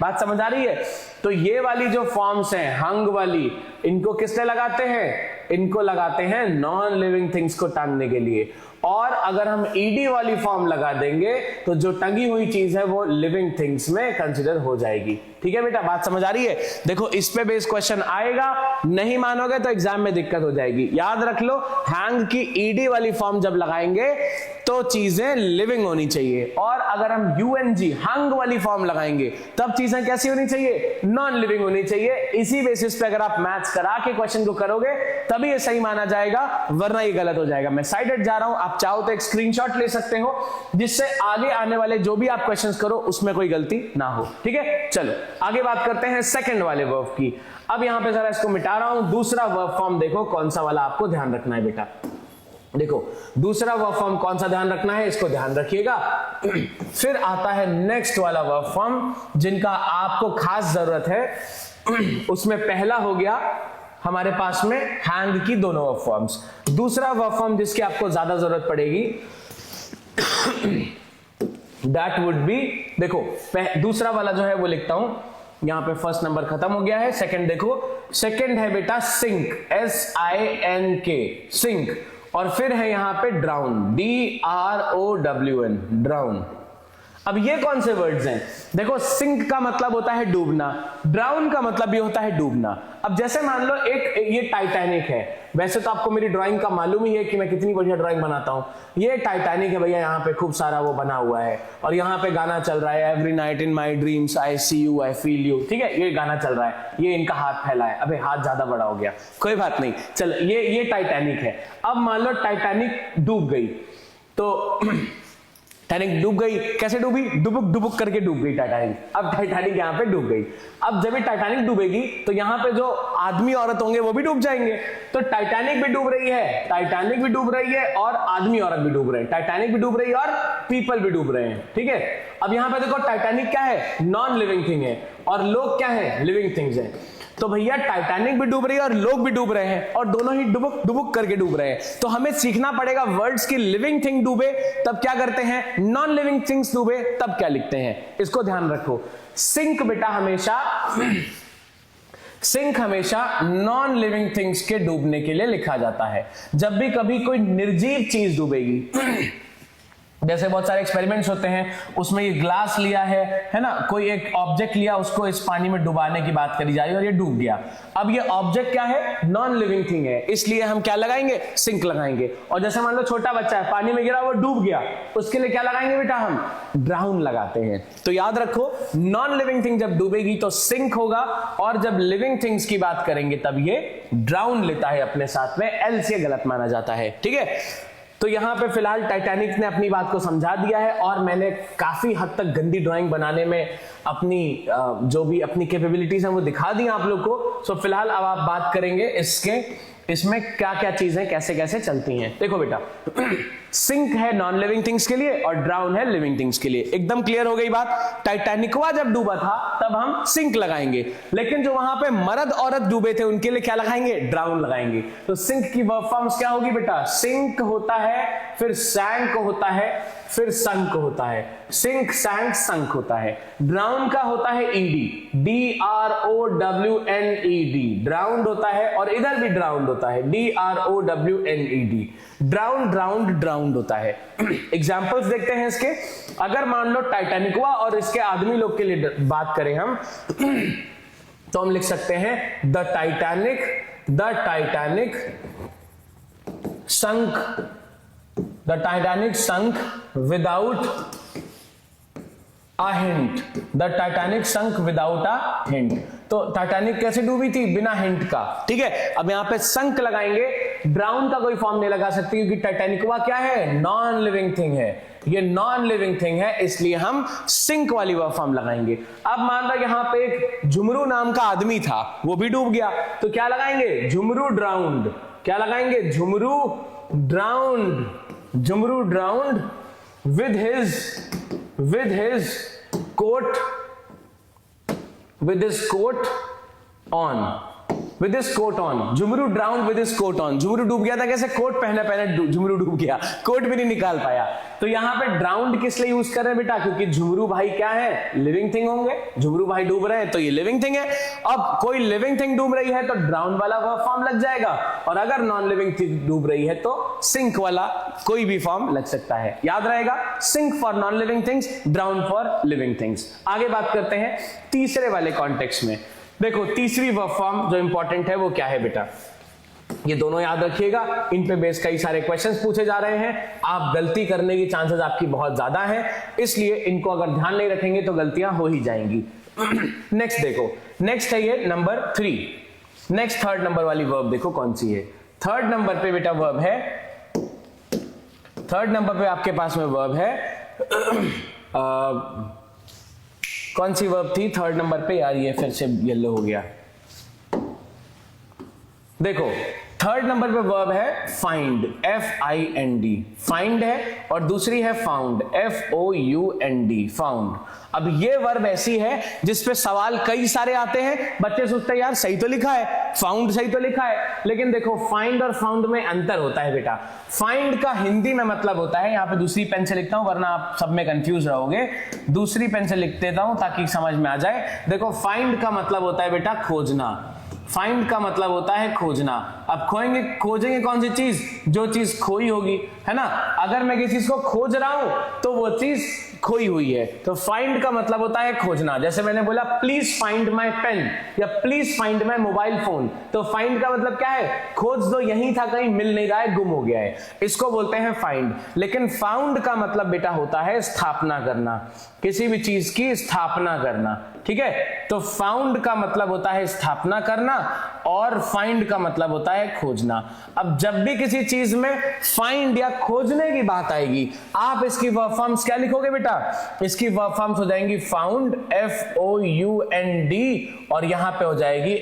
बात समझ आ रही है। तो ये वाली जो फॉर्म्स हैं हंग वाली, इनको किसने लगाते हैं, इनको लगाते हैं नॉन लिविंग थिंग्स को टांगने के लिए। और अगर हम ईडी वाली फॉर्म लगा देंगे तो जो टंगी हुई चीज है वो लिविंग थिंग्स में कंसीडर हो जाएगी। ठीक है बेटा, बात समझ आ रही है। देखो इस पे बेस क्वेश्चन आएगा, नहीं मानोगे तो एग्जाम में दिक्कत हो जाएगी। याद रख लो, हैंग की ईडी वाली फॉर्म जब लगाएंगे तो चीजें लिविंग होनी चाहिए, और अगर हम UNG, हंग वाली फॉर्म लगाएंगे तब चीजें कैसी होनी चाहिए, नॉन लिविंग होनी चाहिए। इसी बेसिस पे अगर आप मैथ्स करा के क्वेश्चन को करोगे तभी ये सही माना जाएगा, वरना ये गलत हो जाएगा। मैं साइड हट जा रहा हूं, आप चाहो तो एक स्क्रीनशॉट ले सकते हो जिससे आगे आने वाले जो भी आप क्वेश्चंस करो उसमें कोई गलती ना हो। ठीक है, चलो आगे बात करते हैं सेकंड वाले वर्ब की। अब यहां पे जरा इसको मिटा रहा हूं। दूसरा वर्ब फॉर्म देखो कौन सा वाला आपको ध्यान रखना है बेटा। देखो दूसरा वर्ब फॉर्म कौन सा ध्यान रखना है, इसको ध्यान रखिएगा। फिर आता है नेक्स्ट वाला वर्ब फॉर्म जिनका आपको खास जरूरत है। उसमें पहला हो गया हमारे पास में हैंग की दोनों वर्ब फॉर्म्स। दूसरा वर्ब फॉर्म जिसकी आपको ज्यादा जरूरत पड़ेगी दैट वुड बी, देखो दूसरा वाला जो है वो लिखता हूं, यहां पे फर्स्ट नंबर खत्म हो गया है। सेकंड देखो, सेकंड है बेटा सिंक, SINK, सिंक। और फिर है यहां पे ड्राउन, DROWN, ड्राउन। अब ये कौन से वर्ड्स हैं, देखो सिंक का मतलब होता है डूबना, ड्राउन का मतलब भी होता है डूबना। अब जैसे मान लो एक ये टाइटैनिक है, वैसे तो आपको मेरी ड्राइंग का मालूम ही है कि मैं कितनी बढ़िया ड्राइंग बनाता हूं। ये टाइटैनिक है भैया, यहाँ पे खूब सारा वो बना हुआ है और यहाँ पे गाना चल रहा है, every night in my dreams I see you I feel you. ठीक है, ये गाना चल रहा है, ये इनका हाथ फैला है, अबे हाथ ज्यादा बड़ा हो गया, कोई बात नहीं, चलो ये टाइटैनिक है। अब मान लो टाइटैनिक डूब गई, तो टाइटैनिक डूब गई, कैसे डूबी, डुबुक डुबुक करके डूब गई टाइटैनिक। अब टाइटैनिक यहाँ पे डूब गई। अब जब ये टाइटैनिक डूबेगी तो यहाँ पे जो आदमी औरत होंगे वो भी डूब जाएंगे। तो टाइटैनिक भी डूब रही है, टाइटैनिक भी डूब रही है और आदमी औरत भी डूब रहे हैं, टाइटैनिक भी डूब रही है और पीपल भी डूब रहे हैं। ठीक है, अब यहाँ पे देखो टाइटैनिक क्या है, नॉन लिविंग थिंग है और लोग क्या है, लिविंग थिंग्स है। तो भैया टाइटैनिक भी डूब रही है और लोग भी डूब रहे हैं, और दोनों ही डुबुक डुबुक करके डूब रहे हैं। तो हमें सीखना पड़ेगा वर्ड्स की लिविंग थिंग डूबे तब क्या करते हैं, नॉन लिविंग थिंग्स डूबे तब क्या लिखते हैं। इसको ध्यान रखो। सिंक बेटा हमेशा नॉन लिविंग थिंग्स के डूबने के लिए लिखा जाता है। जब भी कभी कोई निर्जीव चीज डूबेगी, जैसे बहुत सारे एक्सपेरिमेंट्स होते हैं, उसमें ये ग्लास लिया है ना, कोई एक ऑब्जेक्ट लिया, उसको इस पानी में डुबाने की बात करी जा रही है और ये डूब गया। अब ये ऑब्जेक्ट क्या है, नॉन लिविंग थिंग है, इसलिए हम क्या लगाएंगे, सिंक लगाएंगे। और जैसे मान लो छोटा बच्चा है, पानी में गिरा, वो डूब गया, उसके लिए क्या लगाएंगे बेटा, हम ड्राउन लगाते हैं। तो याद रखो, नॉन लिविंग थिंग जब डूबेगी तो सिंक होगा, और जब लिविंग थिंग्स की बात करेंगे तब ये ड्राउन लेता है अपने साथ में, एल्स ये गलत माना जाता है। ठीक है, तो यहां पे फिलहाल टाइटैनिक ने अपनी बात को समझा दिया है, और मैंने काफी हद तक गंदी ड्राइंग बनाने में अपनी जो भी अपनी कैपेबिलिटीज हैं वो दिखा दी आप लोग को। सो फिलहाल अब आप बात करेंगे इसमें क्या क्या चीजें कैसे कैसे चलती हैं। देखो बेटा, सिंक है नॉन लिविंग थिंग्स के लिए और ड्राउन है लिविंग थिंग्स के लिए। एकदम क्लियर हो गई बात। टाइटैनिकवा जब डूबा था तब हम सिंक लगाएंगे, लेकिन जो वहां पे मर्द औरत डूबे थे उनके लिए क्या लगाएंगे, ड्राउन लगाएंगे। तो सिंक की वर्ब फॉर्म्स क्या होगी बेटा, सिंक होता है, फिर सैंक होता है, फिर संक होता है। सिंक सैंक संक होता है। ड्राउन का होता है ईडी, DROWNED, ड्राउंड होता है, और इधर भी ड्राउंड होता है, DROWNED। ड्राउंड ड्राउंड ड्राउंड होता है। एग्जाम्पल्स देखते हैं इसके। अगर मान लो टाइटैनिकवा और इसके आदमी लोग के लिए बात करें हम, तो हम लिख सकते हैं the Titanic sunk without a hint. The Titanic sunk without a hint. तो टाइटैनिक कैसे डूबी थी, बिना हिंट का। ठीक है, अब यहां पे संक लगाएंगे, ड्राउन का कोई फॉर्म नहीं लगा सकती, क्योंकि टाइटैनिकवा क्या है, नॉन लिविंग थिंग है, ये नॉन लिविंग थिंग है, इसलिए हम सिंक वाली वर्ब फॉर्म लगाएंगे। अब मान लो यहां पे एक झुमरू नाम का आदमी था, वो भी डूब गया, तो क्या लगाएंगे, झुमरू ड्राउंड। क्या लगाएंगे, Jhumru drowned. Jhumru drowned with his coat on। Jhumru drowned with his coat on. Jhumru डूब गया था, कैसे, कोट पहने पहने झुमरू डूब गया, कोट भी नहीं निकाल पाया। तो यहां पे ड्राउंड किस लिए यूज कर रहे हैं बेटा, क्योंकि झुमरू भाई क्या है, लिविंग थिंग होंगे। झुमरू भाई डूब रहे हैं तो ये लिविंग थिंग है। अब कोई लिविंग थिंग डूब रही है तो ड्राउन वाला वर्ब फॉर्म लग जाएगा, और अगर नॉन लिविंग थिंग डूब रही है तो सिंक वाला कोई भी फॉर्म लग सकता है। याद रहेगा, sink for non living things, drown for living things. आगे बात करते हैं तीसरे वाले कॉन्टेक्स्ट में। देखो, तीसरी वर्ब फॉर्म जो इंपॉर्टेंट है वो क्या है बेटा, ये दोनों याद रखिएगा, इन पे बेस कई सारे क्वेश्चंस पूछे जा रहे हैं। आप गलती करने की चांसेस आपकी बहुत ज्यादा है, इसलिए इनको अगर ध्यान नहीं रखेंगे तो गलतियां हो ही जाएंगी। नेक्स्ट देखो, नेक्स्ट है ये नंबर 3। नेक्स्ट थर्ड नंबर वाली वर्ब देखो कौन सी है। थर्ड नंबर पे बेटा वर्ब है, थर्ड नंबर पे आपके पास में वर्ब है कौन सी वर्ब थी थर्ड नंबर पे, यार ये फिर से येलो हो गया। देखो, थर्ड नंबर पे वर्ब है फाइंड, FIND, फाइंड है, और दूसरी है फाउंड, FOUND, फाउंड। अब ये वर्ब ऐसी है जिसपे सवाल कई सारे आते हैं। बच्चे सोचते हैं यार सही तो लिखा है, फाउंड सही तो लिखा है, लेकिन देखो फाइंड और फाउंड में अंतर होता है बेटा। फाइंड का हिंदी में मतलब होता है, यहाँ पे दूसरी पेन से लिखता हूं वरना आप सब में कंफ्यूज रहोगे, दूसरी पेन से लिख देता हूं ताकि समझ में आ जाए। देखो, फाइंड का मतलब होता है बेटा खोजना। फाइंड का मतलब होता है खोजना। अब खोजेंगे कौन सी चीज, जो चीज खोई होगी, है ना। अगर मैं किसी चीज को खोज रहा हूं तो वो चीज खोई हुई है। तो फाइंड का मतलब होता है खोजना। जैसे मैंने बोला प्लीज फाइंड माई पेन या please find my mobile phone, तो फाइंड का मतलब क्या है, खोज दो, यहीं था, कहीं मिल नहीं रहा है, गुम हो गया है, इसको बोलते हैं फाइंड। लेकिन फाउंड का मतलब बेटा होता है स्थापना करना, किसी भी चीज की स्थापना करना। ठीक है, तो फाउंड का मतलब होता है स्थापना करना और फाइंड का मतलब होता है खोजना। अब जब भी किसी चीज में फाइंड या खोजने की बात आएगी, आप इसकी वर्ब फॉर्म्स क्या लिखोगे बेटा, इसकी वर्ब फॉर्म्स हो जाएंगी फाउंड, FOUND, और यहां पे हो जाएगी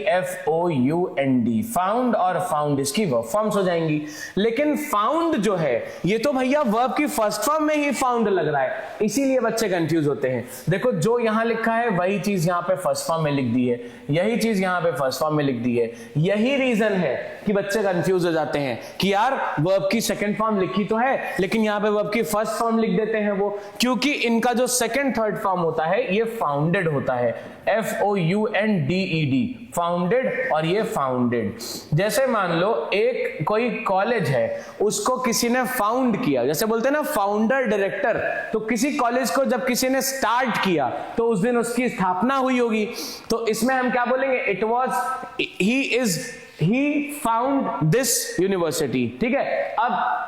FOUND। फाउंड और फाउंड इसकी वर्ब फॉर्म्स हो जाएंगी। लेकिन फाउंड जो है ये तो भैया वर्ब की फर्स्ट फॉर्म में ही फाउंड लग रहा है, इसीलिए बच्चे कंफ्यूज होते हैं। देखो जो यहां लिखा है वही चीज यहां पे फर्स्ट फॉर्म में लिख दी है, यही चीज यहां पे फर्स्ट फॉर्म में लिख दी है। यही रीजन है कि बच्चे कंफ्यूज हो जाते हैं कि यार वर्ब की सेकंड फॉर्म लिखी तो है लेकिन यहां पे वर्ब की फर्स्ट फॉर्म लिख देते हैं वो, क्योंकि इनका जो सेकंड थर्ड फॉर्म होता है ये फाउंडेड होता है, FOUNDED, फाउंडेड और ये फाउंडेड। जैसे मान लो एक कोई कॉलेज है उसको किसी ने फाउंड किया, जैसे बोलते हैं ना फाउंडर डायरेक्टर, तो किसी कॉलेज को जब किसी ने स्टार्ट किया तो उस दिन उसकी स्थापना हुई होगी, तो इसमें हम क्या बोलेंगे, it was he found this university. ठीक है, अब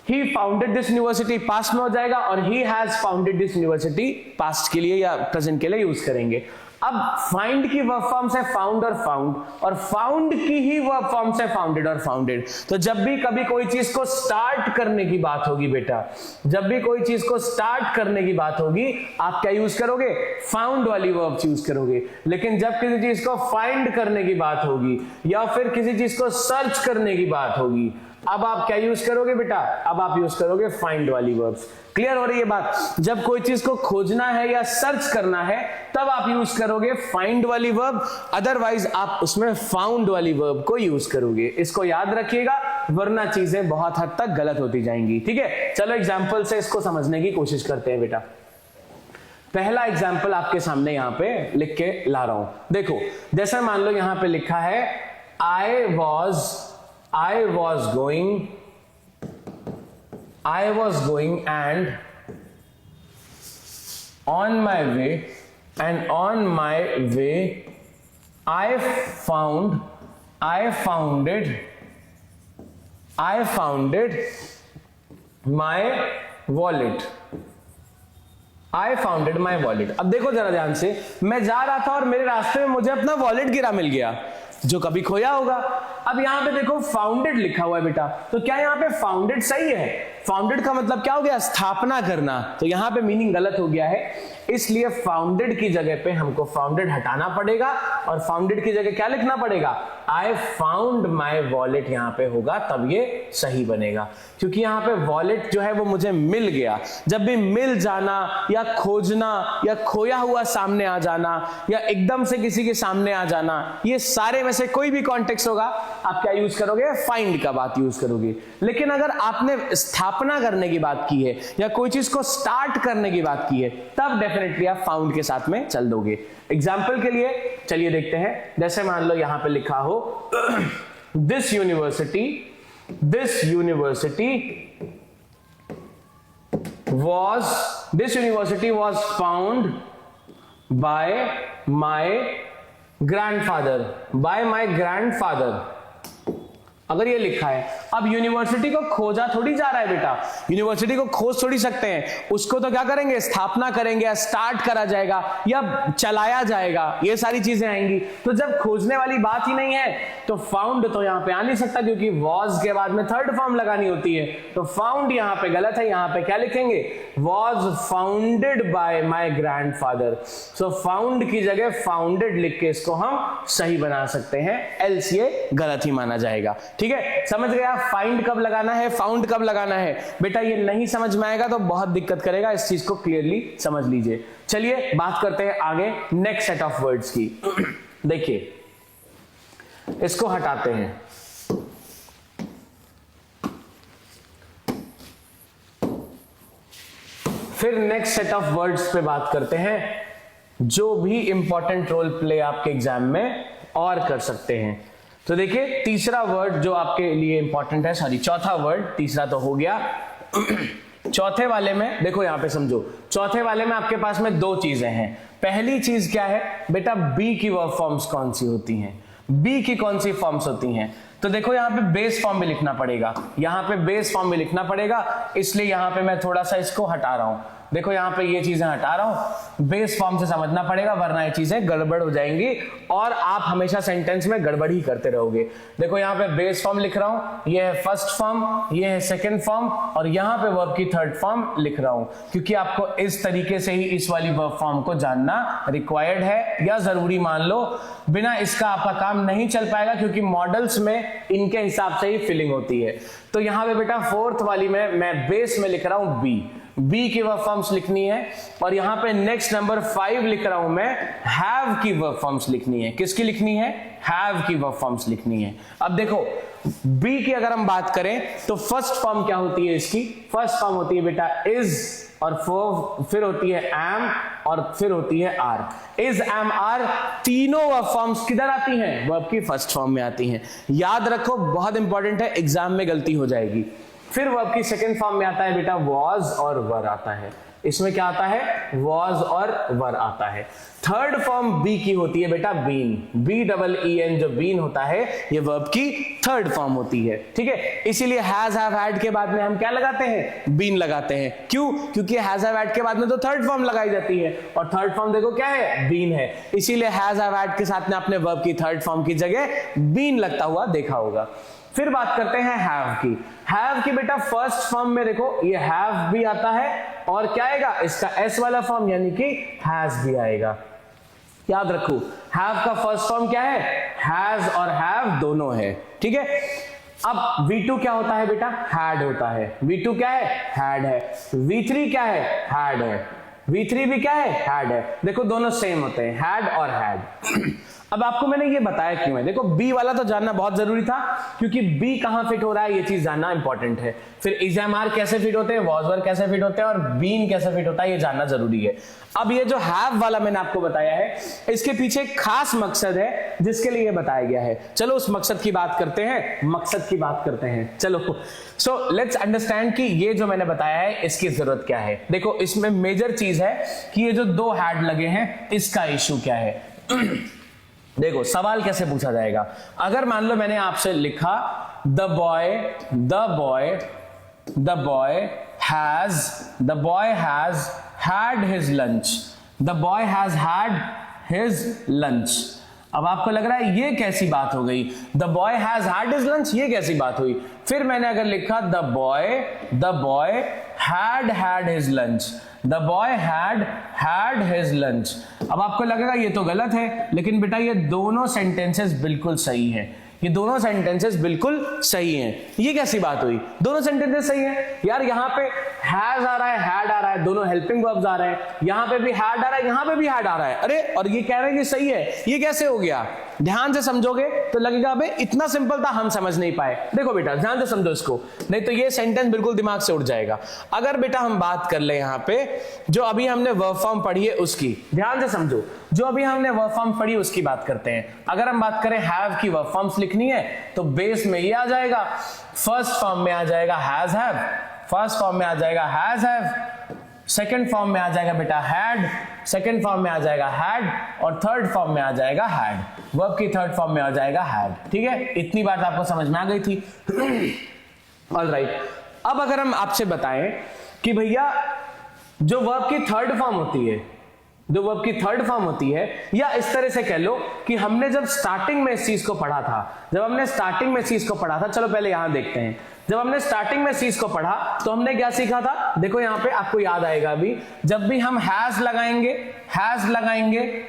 he founded this university past में हो जाएगा और he has founded this university past के लिए या प्रेजेंट के लिए यूज करेंगे। अब फाइंड की वर्ब फॉर्म्स है फाउंड और फाउंड, और फाउंड की ही वर्ब फॉर्म्स है फाउंडेड और फाउंडेड। तो जब भी कभी कोई चीज को स्टार्ट करने की बात होगी बेटा, जब भी कोई चीज को स्टार्ट करने की बात होगी आप क्या यूज करोगे, फाउंड वाली वर्ब यूज करोगे। लेकिन जब किसी चीज को फाइंड करने की बात होगी या फिर किसी चीज को सर्च करने की बात होगी, अब आप क्या यूज करोगे बेटा, अब आप यूज करोगे फाइंड वाली वर्ब्स। क्लियर हो रही है बात? जब कोई चीज को खोजना है या सर्च करना है तब आप यूज करोगे फाइंड वाली वर्ब, अदरवाइज आप उसमें फाउंड वाली वर्ब को यूज करोगे। इसको याद रखिएगा वरना चीजें बहुत हद तक गलत होती जाएंगी। ठीक है, चलो एग्जाम्पल से इसको समझने की कोशिश करते हैं बेटा। पहला एग्जाम्पल आपके सामने यहां पे लिख के ला रहा हूं, देखो। जैसे मान लो यहां पे लिखा है I was going and on my way I founded my wallet। अब देखो जरा ध्यान से, मैं जा रहा था और मेरे रास्ते में मुझे अपना वॉलेट गिरा मिल गया, जो कभी खोया होगा। अब यहां पे देखो फाउंडेड लिखा हुआ है बेटा, तो क्या यहां पे फाउंडेड सही है? फाउंडेड का मतलब क्या हो गया, स्थापना करना, तो यहां पे मीनिंग गलत हो गया है, इसलिए फाउंडेड की जगह पे हमको फाउंडेड हटाना पड़ेगा और फाउंडेड की जगह क्या लिखना पड़ेगा, आई फाउंड माई वॉलेट यहां पे होगा, तब ये सही बनेगा। क्योंकि यहां पे वॉलेट जो है वो मुझे मिल गया। जब भी मिल जाना या खोजना या खोया हुआ सामने आ जाना या एकदम से किसी के सामने आ जाना, ये सारे में से कोई भी कॉन्टेक्स्ट होगा आप क्या यूज करोगे, फाइंड का बात यूज करोगे। लेकिन अगर आपने स्थापना करने की बात की है या कोई चीज को स्टार्ट करने की बात की है तब डेफिनेटली आप फाउंड के साथ में चल दोगे। एग्जाम्पल के लिए चलिए देखते हैं, जैसे मान लो यहां पे लिखा हो this university was found by my grandfather। अगर ये लिखा है, अब यूनिवर्सिटी को खोजा थोड़ी जा रहा है बेटा, यूनिवर्सिटी को खोज थोड़ी सकते हैं, उसको तो क्या करेंगे, स्थापना करेंगे या स्टार्ट करा जाएगा या चलाया जाएगा, ये सारी चीजें आएंगी। तो जब खोजने वाली बात ही नहीं है तो फाउंड तो यहां पे आ नहीं सकता, क्योंकि वॉज के बाद में थर्ड फॉर्म लगानी होती है, तो फाउंड यहां पे गलत है। यहां पे क्या लिखेंगे, was founded by my grandfather. So found की जगह फाउंडेड लिख के इसको हम सही बना सकते हैं, एल्स ये गलत ही माना जाएगा। ठीक है, समझ गया फाइंड कब लगाना है, फाउंड कब लगाना है। बेटा ये नहीं समझ में आएगा तो बहुत दिक्कत करेगा, इस चीज को क्लियरली समझ लीजिए। चलिए बात करते हैं आगे नेक्स्ट सेट ऑफ वर्ड्स की। देखिए इसको हटाते हैं, फिर नेक्स्ट सेट ऑफ वर्ड्स पे बात करते हैं जो भी इंपॉर्टेंट रोल प्ले आपके एग्जाम में और कर सकते हैं। तो देखिए तीसरा वर्ड जो आपके लिए इंपॉर्टेंट है, सॉरी चौथा वर्ड, तीसरा तो हो गया। चौथे वाले में देखो, यहां पे समझो, चौथे वाले में आपके पास में दो चीजें हैं। पहली चीज क्या है बेटा, बी की वर्ब फॉर्म्स कौन सी होती हैं, बी की कौन सी फॉर्म्स होती हैं। तो देखो यहां पे बेस फॉर्म में लिखना पड़ेगा, यहां पे बेस फॉर्म में लिखना पड़ेगा, इसलिए यहां पे मैं थोड़ा सा इसको हटा रहा हूं। देखो यहाँ पे ये चीजें हटा रहा हूं, बेस फॉर्म से समझना पड़ेगा वरना ये चीजें गड़बड़ हो जाएंगी और आप हमेशा सेंटेंस में गड़बड़ ही करते रहोगे। देखो यहाँ पे बेस फॉर्म लिख रहा हूं, ये है फर्स्ट फॉर्म, ये है सेकंड फॉर्म और यहाँ पे वर्ब की थर्ड फॉर्म लिख रहा हूं, क्योंकि आपको इस तरीके से ही इस वाली वर्ब फॉर्म को जानना रिक्वायर्ड है या जरूरी मान लो। बिना इसका आपका काम नहीं चल पाएगा क्योंकि मॉडल्स में इनके हिसाब से ही फिलिंग होती है। तो यहाँ पे बेटा फोर्थ वाली में मैं बेस में लिख रहा हूं बी की वर्ब फॉर्म्स लिखनी है और यहाँ पे नेक्स्ट नंबर 5 लिख रहा हूं मैं हैव की वर्ब फॉर्म्स लिखनी है। किसकी लिखनी है? हैव की वर्ब फॉर्म्स लिखनी है। अब देखो बी की अगर हम बात करें तो फर्स्ट फॉर्म क्या होती है इसकी? फर्स्ट फॉर्म होती है बेटा इज और फिर होती है एम और फिर होती है आर। इज एम आर तीनों वर्ब फॉर्म्स किधर आती हैं? वर्ब की फर्स्ट फॉर्म में आती हैं। याद रखो बहुत इंपॉर्टेंट है, एग्जाम में गलती हो जाएगी। फिर वर्ब की सेकंड फॉर्म में आता है बेटा वॉज और वर आता है। इसमें क्या आता है? वॉज और वर आता है। थर्ड फॉर्म बी की होती है बेटा बीन, BEEN जो बीन होता है ये वर्ब की थर्ड फॉर्म होती है। ठीक है, इसीलिए हैज हैव हैड के बाद में हम क्या लगाते हैं? बीन लगाते हैं। क्यों? क्योंकि हैज हैव हैड के बाद में तो थर्ड फॉर्म लगाई जाती है और थर्ड फॉर्म देखो क्या है? बीन है। इसीलिए हैज हैव हैड के साथ में आपने वर्ब की थर्ड फॉर्म की जगह बीन लगता हुआ देखा होगा। फिर बात करते हैं हैव की। हैव की बेटा फर्स्ट फॉर्म में देखो ये हैव भी आता है और क्या आएगा? इसका एस वाला फॉर्म यानी कि हैज भी आएगा। याद रखो हैव का फर्स्ट फॉर्म क्या है? हैज और हैव दोनों है। ठीक है, अब V2 क्या होता है बेटा? हैड होता है। V2 क्या है? हैड है। V3 क्या है? हैड है। V3 भी क्या है? हैड है। देखो दोनों सेम होते हैं, हैड और हैड। अब आपको मैंने ये बताया क्यों है। देखो बी वाला तो जानना बहुत जरूरी था क्योंकि बी कहां फिट हो रहा है ये चीज जानना इंपॉर्टेंट है। फिर इज एम आर कैसे फिट होते हैं, वॉज वर कैसे फिट होते हैं और बीन कैसे फिट होता है ये जानना जरूरी है। अब ये जो हैव वाला मैंने आपको बताया है इसके पीछे एक खास मकसद है जिसके लिए बताया गया है। चलो उस मकसद की बात करते हैं, मकसद की बात करते हैं। चलो सो लेट्स अंडरस्टैंड कि ये जो मैंने बताया है इसकी जरूरत क्या है। देखो इसमें मेजर चीज है कि ये जो दो हैड लगे हैं इसका इश्यू क्या है। देखो सवाल कैसे पूछा जाएगा। अगर मान लो मैंने आपसे लिखा the boy has had his lunch, the boy has had his lunch. अब आपको लग रहा है ये कैसी बात हो गई? The boy has had his lunch, ये कैसी बात हुई? फिर मैंने अगर लिखा the boy had his lunch, the boy had his lunch. अब आपको लगेगा ये तो गलत है, लेकिन बेटा ये दोनों सेंटेंसेस बिल्कुल सही हैं। ये दोनों सेंटेंसेस बिल्कुल सही हैं। ये कैसी बात हुई? दोनों सेंटेंसेस सही हैं यार। यहाँ पे हैज आ रहा है, हैड आ रहा है, दोनों हेल्पिंग वर्ब्स आ रहे हैं। यहाँ पे भी हैड आ रहा है, यहाँ पे भी हैड आ रहा है। अरे और ये कह रहे हैं कि सही है, ये कैसे हो गया? ध्यान से समझोगे तो लगेगा अबे इतना सिंपल था, हम समझ नहीं पाए। देखो बेटा ध्यान से समझो इसको, नहीं तो ये सेंटेंस बिल्कुल दिमाग से उड़ जाएगा। अगर बेटा हम बात कर ले यहाँ पे जो अभी हमने वर्ब फॉर्म पढ़ी है उसकी, ध्यान से समझो, जो अभी हमने वर्ब फॉर्म पढ़ी उसकी बात करते हैं। अगर हम बात करें हैव की वर्ब फॉर्म्स लिखनी है तो बेस में ये आ जाएगा, फर्स्ट फॉर्म में आ जाएगा हैज हैव, फर्स्ट फॉर्म में आ जाएगा हैज हैव, सेकंड फॉर्म में आ जाएगा बेटा हैड, सेकंड फॉर्म में आ जाएगा हैड और थर्ड फॉर्म में आ जाएगा हैड। वर्ब की थर्ड फॉर्म में आ जाएगा हैड। ठीक है, इतनी बात आपको समझ में आ गई थी। ऑलराइट, अब अगर हम आपसे बताएं कि भैया जो वर्ब की थर्ड फॉर्म होती है, जो वर्ब की थर्ड फॉर्म होती है, या इस तरह से कह लो कि हमने जब स्टार्टिंग में इस चीज को पढ़ा था, चलो पहले यहां देखते हैं। जब हमने स्टार्टिंग में इस चीज को पढ़ा तो हमने क्या सीखा था? देखो यहां पे आपको याद आएगा अभी, जब भी हम हैज लगाएंगे,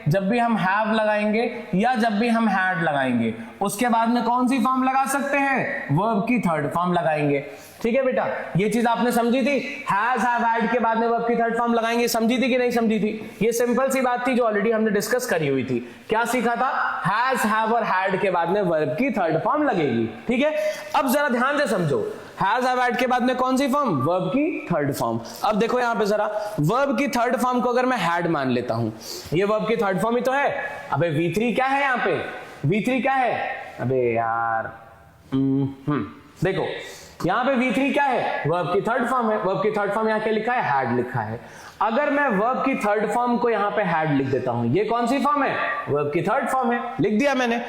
जब भी हम हैव लगाएंगे या जब भी हम हैड लगाएंगे, उसके बाद में कौन सी फॉर्म लगा सकते हैं? वर्ब की थर्ड फॉर्म लगाएंगे। ठीक है बेटा, ये चीज आपने समझी थी? हैज हैव हैड के बाद में वर्ब की थर्ड फॉर्म लगाएंगे, समझी थी कि नहीं समझी थी? ये सिंपल सी बात थी जो ऑलरेडी हमने डिस्कस करी हुई थी। क्या सीखा था? हैज हैव और हैड के बाद में वर्ब की थर्ड फॉर्म लगेगी। ठीक है, अब जरा ध्यान से समझो, हैज हैव हैड के बाद में कौन सी फॉर्म? वर्ब की थर्ड फॉर्म। अब देखो यहां पे जरा, वर्ब की थर्ड फॉर्म को अगर मैं हैड मान लेता हूं, ये वर्ब की थर्ड फॉर्म ही तो है। अबे V3 क्या है यहां पे? V3 क्या है? अबे यार देखो यहां पे V3 क्या है? वर्ब की थर्ड फॉर्म है। वर्ब की थर्ड फॉर्म यहां क्या लिखा है? हैड लिखा है। अगर मैं वर्ब की थर्ड फॉर्म को यहां पे हैड लिख देता हूं, ये कौन सी फॉर्म है? वर्ब की थर्ड फॉर्म है, लिख दिया मैंने।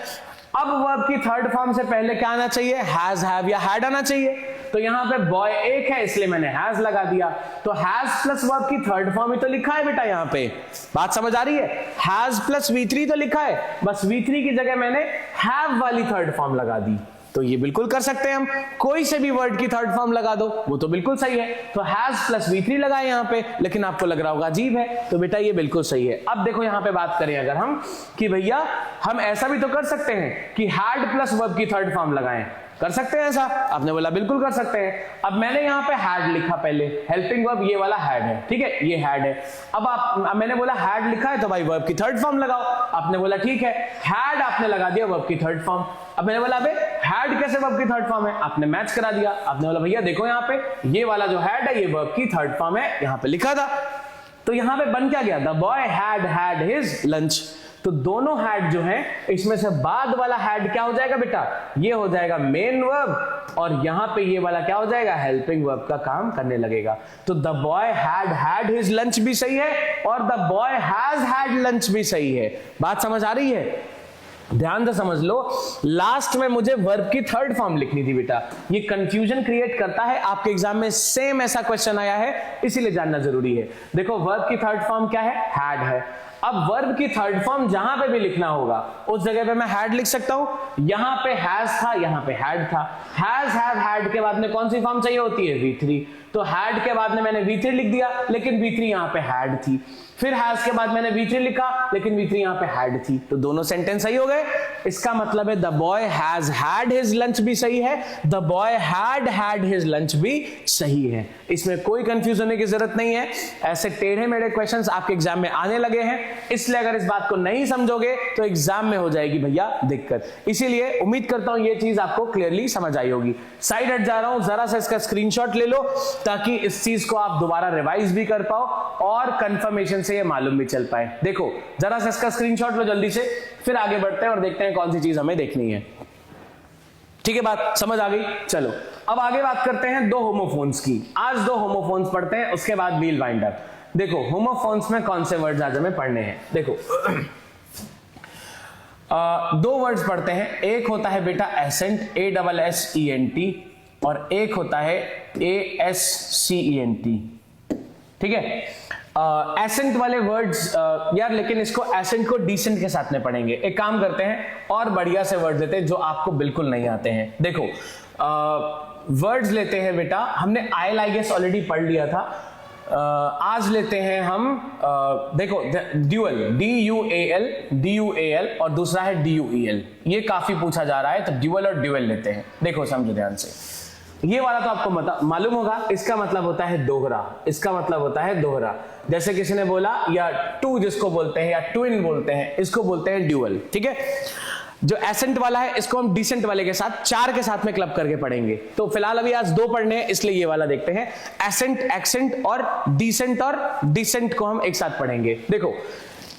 अब वर्ब की थर्ड फॉर्म से पहले क्या आना चाहिए? हैज हैव या हैड आना चाहिए। तो यहां पे बॉय एक है इसलिए मैंने हैज लगा दिया। तो हैज प्लस वर्ब की थर्ड फॉर्म ही तो लिखा है बेटा, यहां पे बात समझ आ रही है। हैज प्लस V3 तो लिखा है, बस V3 की जगह मैंने हैव वाली थर्ड फॉर्म लगा दी। तो ये बिल्कुल कर सकते हैं हम, कोई से भी वर्ड की थर्ड फॉर्म लगा दो, वो तो बिल्कुल सही है। तो हैज प्लस V3 लगाए यहां पे, लेकिन आपको लग रहा होगा अजीब है, तो बेटा ये बिल्कुल सही है। अब देखो यहां पे बात करें अगर हम कि भैया हम ऐसा भी तो कर सकते हैं कि हैड प्लस वर्ब की थर्ड फॉर्म लगाएं, कर सकते हैं ऐसा? आपने बोला बिल्कुल कर सकते हैं। अब मैंने यहां पे हैड लिखा, पहले हेल्पिंग वर्ब ये वाला हैड है, ठीक है, ये हैड है। अब मैंने बोला हैड लिखा है तो भाई वर्ब की थर्ड फॉर्म लगाओ। आपने बोला ठीक है, हैड आपने लगा दिया वर्ब की थर्ड फॉर्म। अब मैंने बोला अबे हैड कैसे वर्ब की थर्ड फॉर्म है? आपने मैच करा दिया। आपने बोला भैया देखो यहां पे ये वाला जो हैड है ये वर्ब की थर्ड फॉर्म है, यहां पे लिखा था। तो यहां पे बन क्या गया? The boy had his lunch. तो दोनों हैड जो हैं इसमें से बाद वाला हैड क्या हो जाएगा बेटा? ये हो जाएगा मेन वर्ब, और यहां पे ये वाला क्या हो जाएगा? हेल्पिंग वर्ब का काम करने लगेगा। तो the boy had his lunch भी सही है और the boy has had lunch भी सही है। बात समझ आ रही है? ध्यान से समझ लो, लास्ट में मुझे वर्ब की थर्ड फॉर्म लिखनी थी बेटा। ये कंफ्यूजन क्रिएट करता है, आपके एग्जाम में सेम ऐसा क्वेश्चन आया है, इसीलिए जानना जरूरी है। देखो वर्ब की थर्ड फॉर्म क्या है? हैड है। अब वर्ब की थर्ड फॉर्म जहां पे भी लिखना होगा उस जगह पे मैं हैड लिख सकता हूं। यहां पे हैज था, यहां पे हैड था। हैज हैव हैड के बाद में कौन सी फॉर्म चाहिए होती है? V3। तो हैड के बाद में मैंने V3 लिख दिया, लेकिन V3 यहां पे हैड थी। फिर हैज के बाद मैंने V3 लिखा, लेकिन V3 यहां पे हैड थी। तो दोनों सेंटेंस सही हो गए। इसका मतलब है the boy has had his lunch भी सही है, the boy had his lunch भी सही है। इसमें कोई कंफ्यूज होने की जरूरत नहीं है। ऐसे टेढ़े मेढ़े क्वेश्चंस आपके एग्जाम में आने लगे हैं, इसलिए अगर इस बात को नहीं समझोगे तो एग्जाम में हो जाएगी भैया दिक्कत। इसीलिए उम्मीद करता हूं ये चीज आपको क्लियरली समझ आई होगी। साइड हट जा रहा हूं, जरा सा इसका स्क्रीनशॉट ले लो ताकि इस चीज को आप दोबारा रिवाइज भी कर पाओ और कंफर्मेशन से ये मालूम भी चल पाए। देखो जरा सा इसका स्क्रीनशॉट लो जल्दी से, फिर आगे बढ़ते हैं और देखते हैं कौन सी चीज हमें देखनी है। ठीक है, बात समझ आ गई? चलो अब आगे बात करते हैं दो होमोफोन्स की। आज दो होमोफोन्स पढ़ते हैं, उसके बाद व्हील वाइंडर। देखो होमोफोन्स में कौन से वर्ड्स आज हमें पढ़ने हैं। देखो दो वर्ड्स पढ़ते हैं। एक होता है बेटा एसेंट, ASSENT, और एक होता है ASCENT। ठीक है, एसेंट वाले वर्ड्स यार, लेकिन इसको एसेंट को डिसेंट के साथ में पढ़ेंगे। एक काम करते हैं और बढ़िया से वर्ड्स लेते हैं जो आपको बिल्कुल नहीं आते हैं। देखो वर्ड्स लेते हैं बेटा, हमने आई गेस ऑलरेडी पढ़ लिया था। आज लेते हैं हम देखो ड्यूअल, DUAL और दूसरा है DUEL। ये काफी पूछा जा रहा है, तो ड्यूअल और ड्यूअल लेते हैं। देखो समझो ध्यान से, ये वाला तो आपको मालूम होगा, इसका मतलब होता है दोहरा। इसका मतलब होता है दोहरा। जैसे किसी ने बोला या टू जिसको बोलते हैं या ट्विन बोलते हैं, इसको बोलते हैं ड्यूअल। ठीक है, जो एसेंट वाला है इसको हम डिसेंट वाले के साथ, चार के साथ में क्लब करके पढ़ेंगे। तो फिलहाल अभी आज दो पढ़ने हैं, इसलिए ये वाला देखते हैं। एसेंट, एक्सेंट और डिसेंट को हम एक साथ पढ़ेंगे। देखो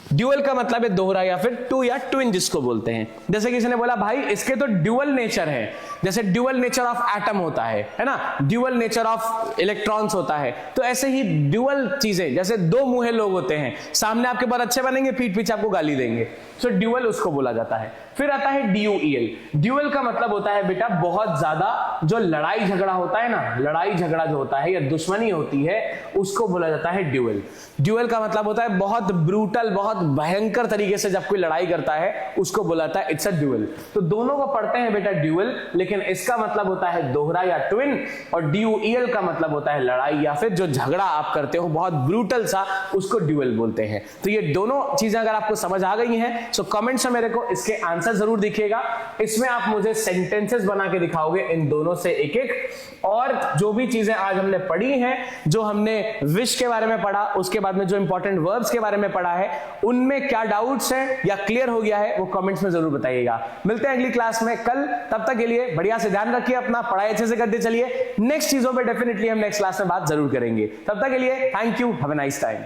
ड्यूअल का मतलब है दोहरा या फिर टू या ट्विन जिसको बोलते हैं। जैसे किसी ने बोला भाई इसके तो ड्यूअल नेचर है, जैसे ड्यूअल नेचर ऑफ एटम होता है ना, ड्यूअल नेचर ऑफ इलेक्ट्रॉन्स होता है। तो ऐसे ही ड्यूअल चीजें, जैसे दो मुंहे लोग होते हैं, सामने आपके बार अच्छे बनेंगे, पीठ पीछे आपको गाली देंगे, तो ड्यूअल उसको बोला जाता है। फिर आता है DUEL। ड्यूअल का मतलब होता है बेटा बहुत ज्यादा जो लड़ाई झगड़ा होता है ना, लड़ाई झगड़ा जो होता है या दुश्मनी होती है, उसको बोला जाता है ड्यूअल। ड्यूअल का मतलब होता है बहुत ब्रूटल, बहुत भयंकर तरीके से जब कोई लड़ाई करता है, उसको बोला जाता है इट्स अ ड्यूअल। तो दोनों को पढ़ते हैं बेटा ड्यूअल, लेकिन इसका मतलब होता है दोहरा या ट्विन, और DUEL का मतलब होता है लड़ाई या फिर जो झगड़ा आप करते हो बहुत ब्रूटल सा, उसको ड्यूअल बोलते हैं। तो ये दोनों चीजें अगर आपको समझ आ गई हैं तो कमेंट्स में मेरे को इसके आंसर जरूर दिखिएगा। इसमें आप मुझे सेंटेंसेस बना के दिखाओगे इन दोनों से एक एक, और जो भी चीजें आज हमने पढ़ी हैं, जो हमने विश के बारे में पढ़ा, उसके बाद में जो इंपॉर्टेंट वर्ब्स के बारे में पढ़ा है, उनमें क्या डाउट्स हैं या क्लियर हो गया है, वो कमेंट्स में जरूर बताइएगा। मिलते हैं अगली क्लास में कल, तब तक के लिए बढ़िया से ध्यान रखिए अपना, पढ़ाई अच्छे से करते चलिए। नेक्स्ट चीजों पर डेफिनेटली हम नेक्स्ट क्लास में बात जरूर करेंगे। तब तक के लिए thank you, have a nice time.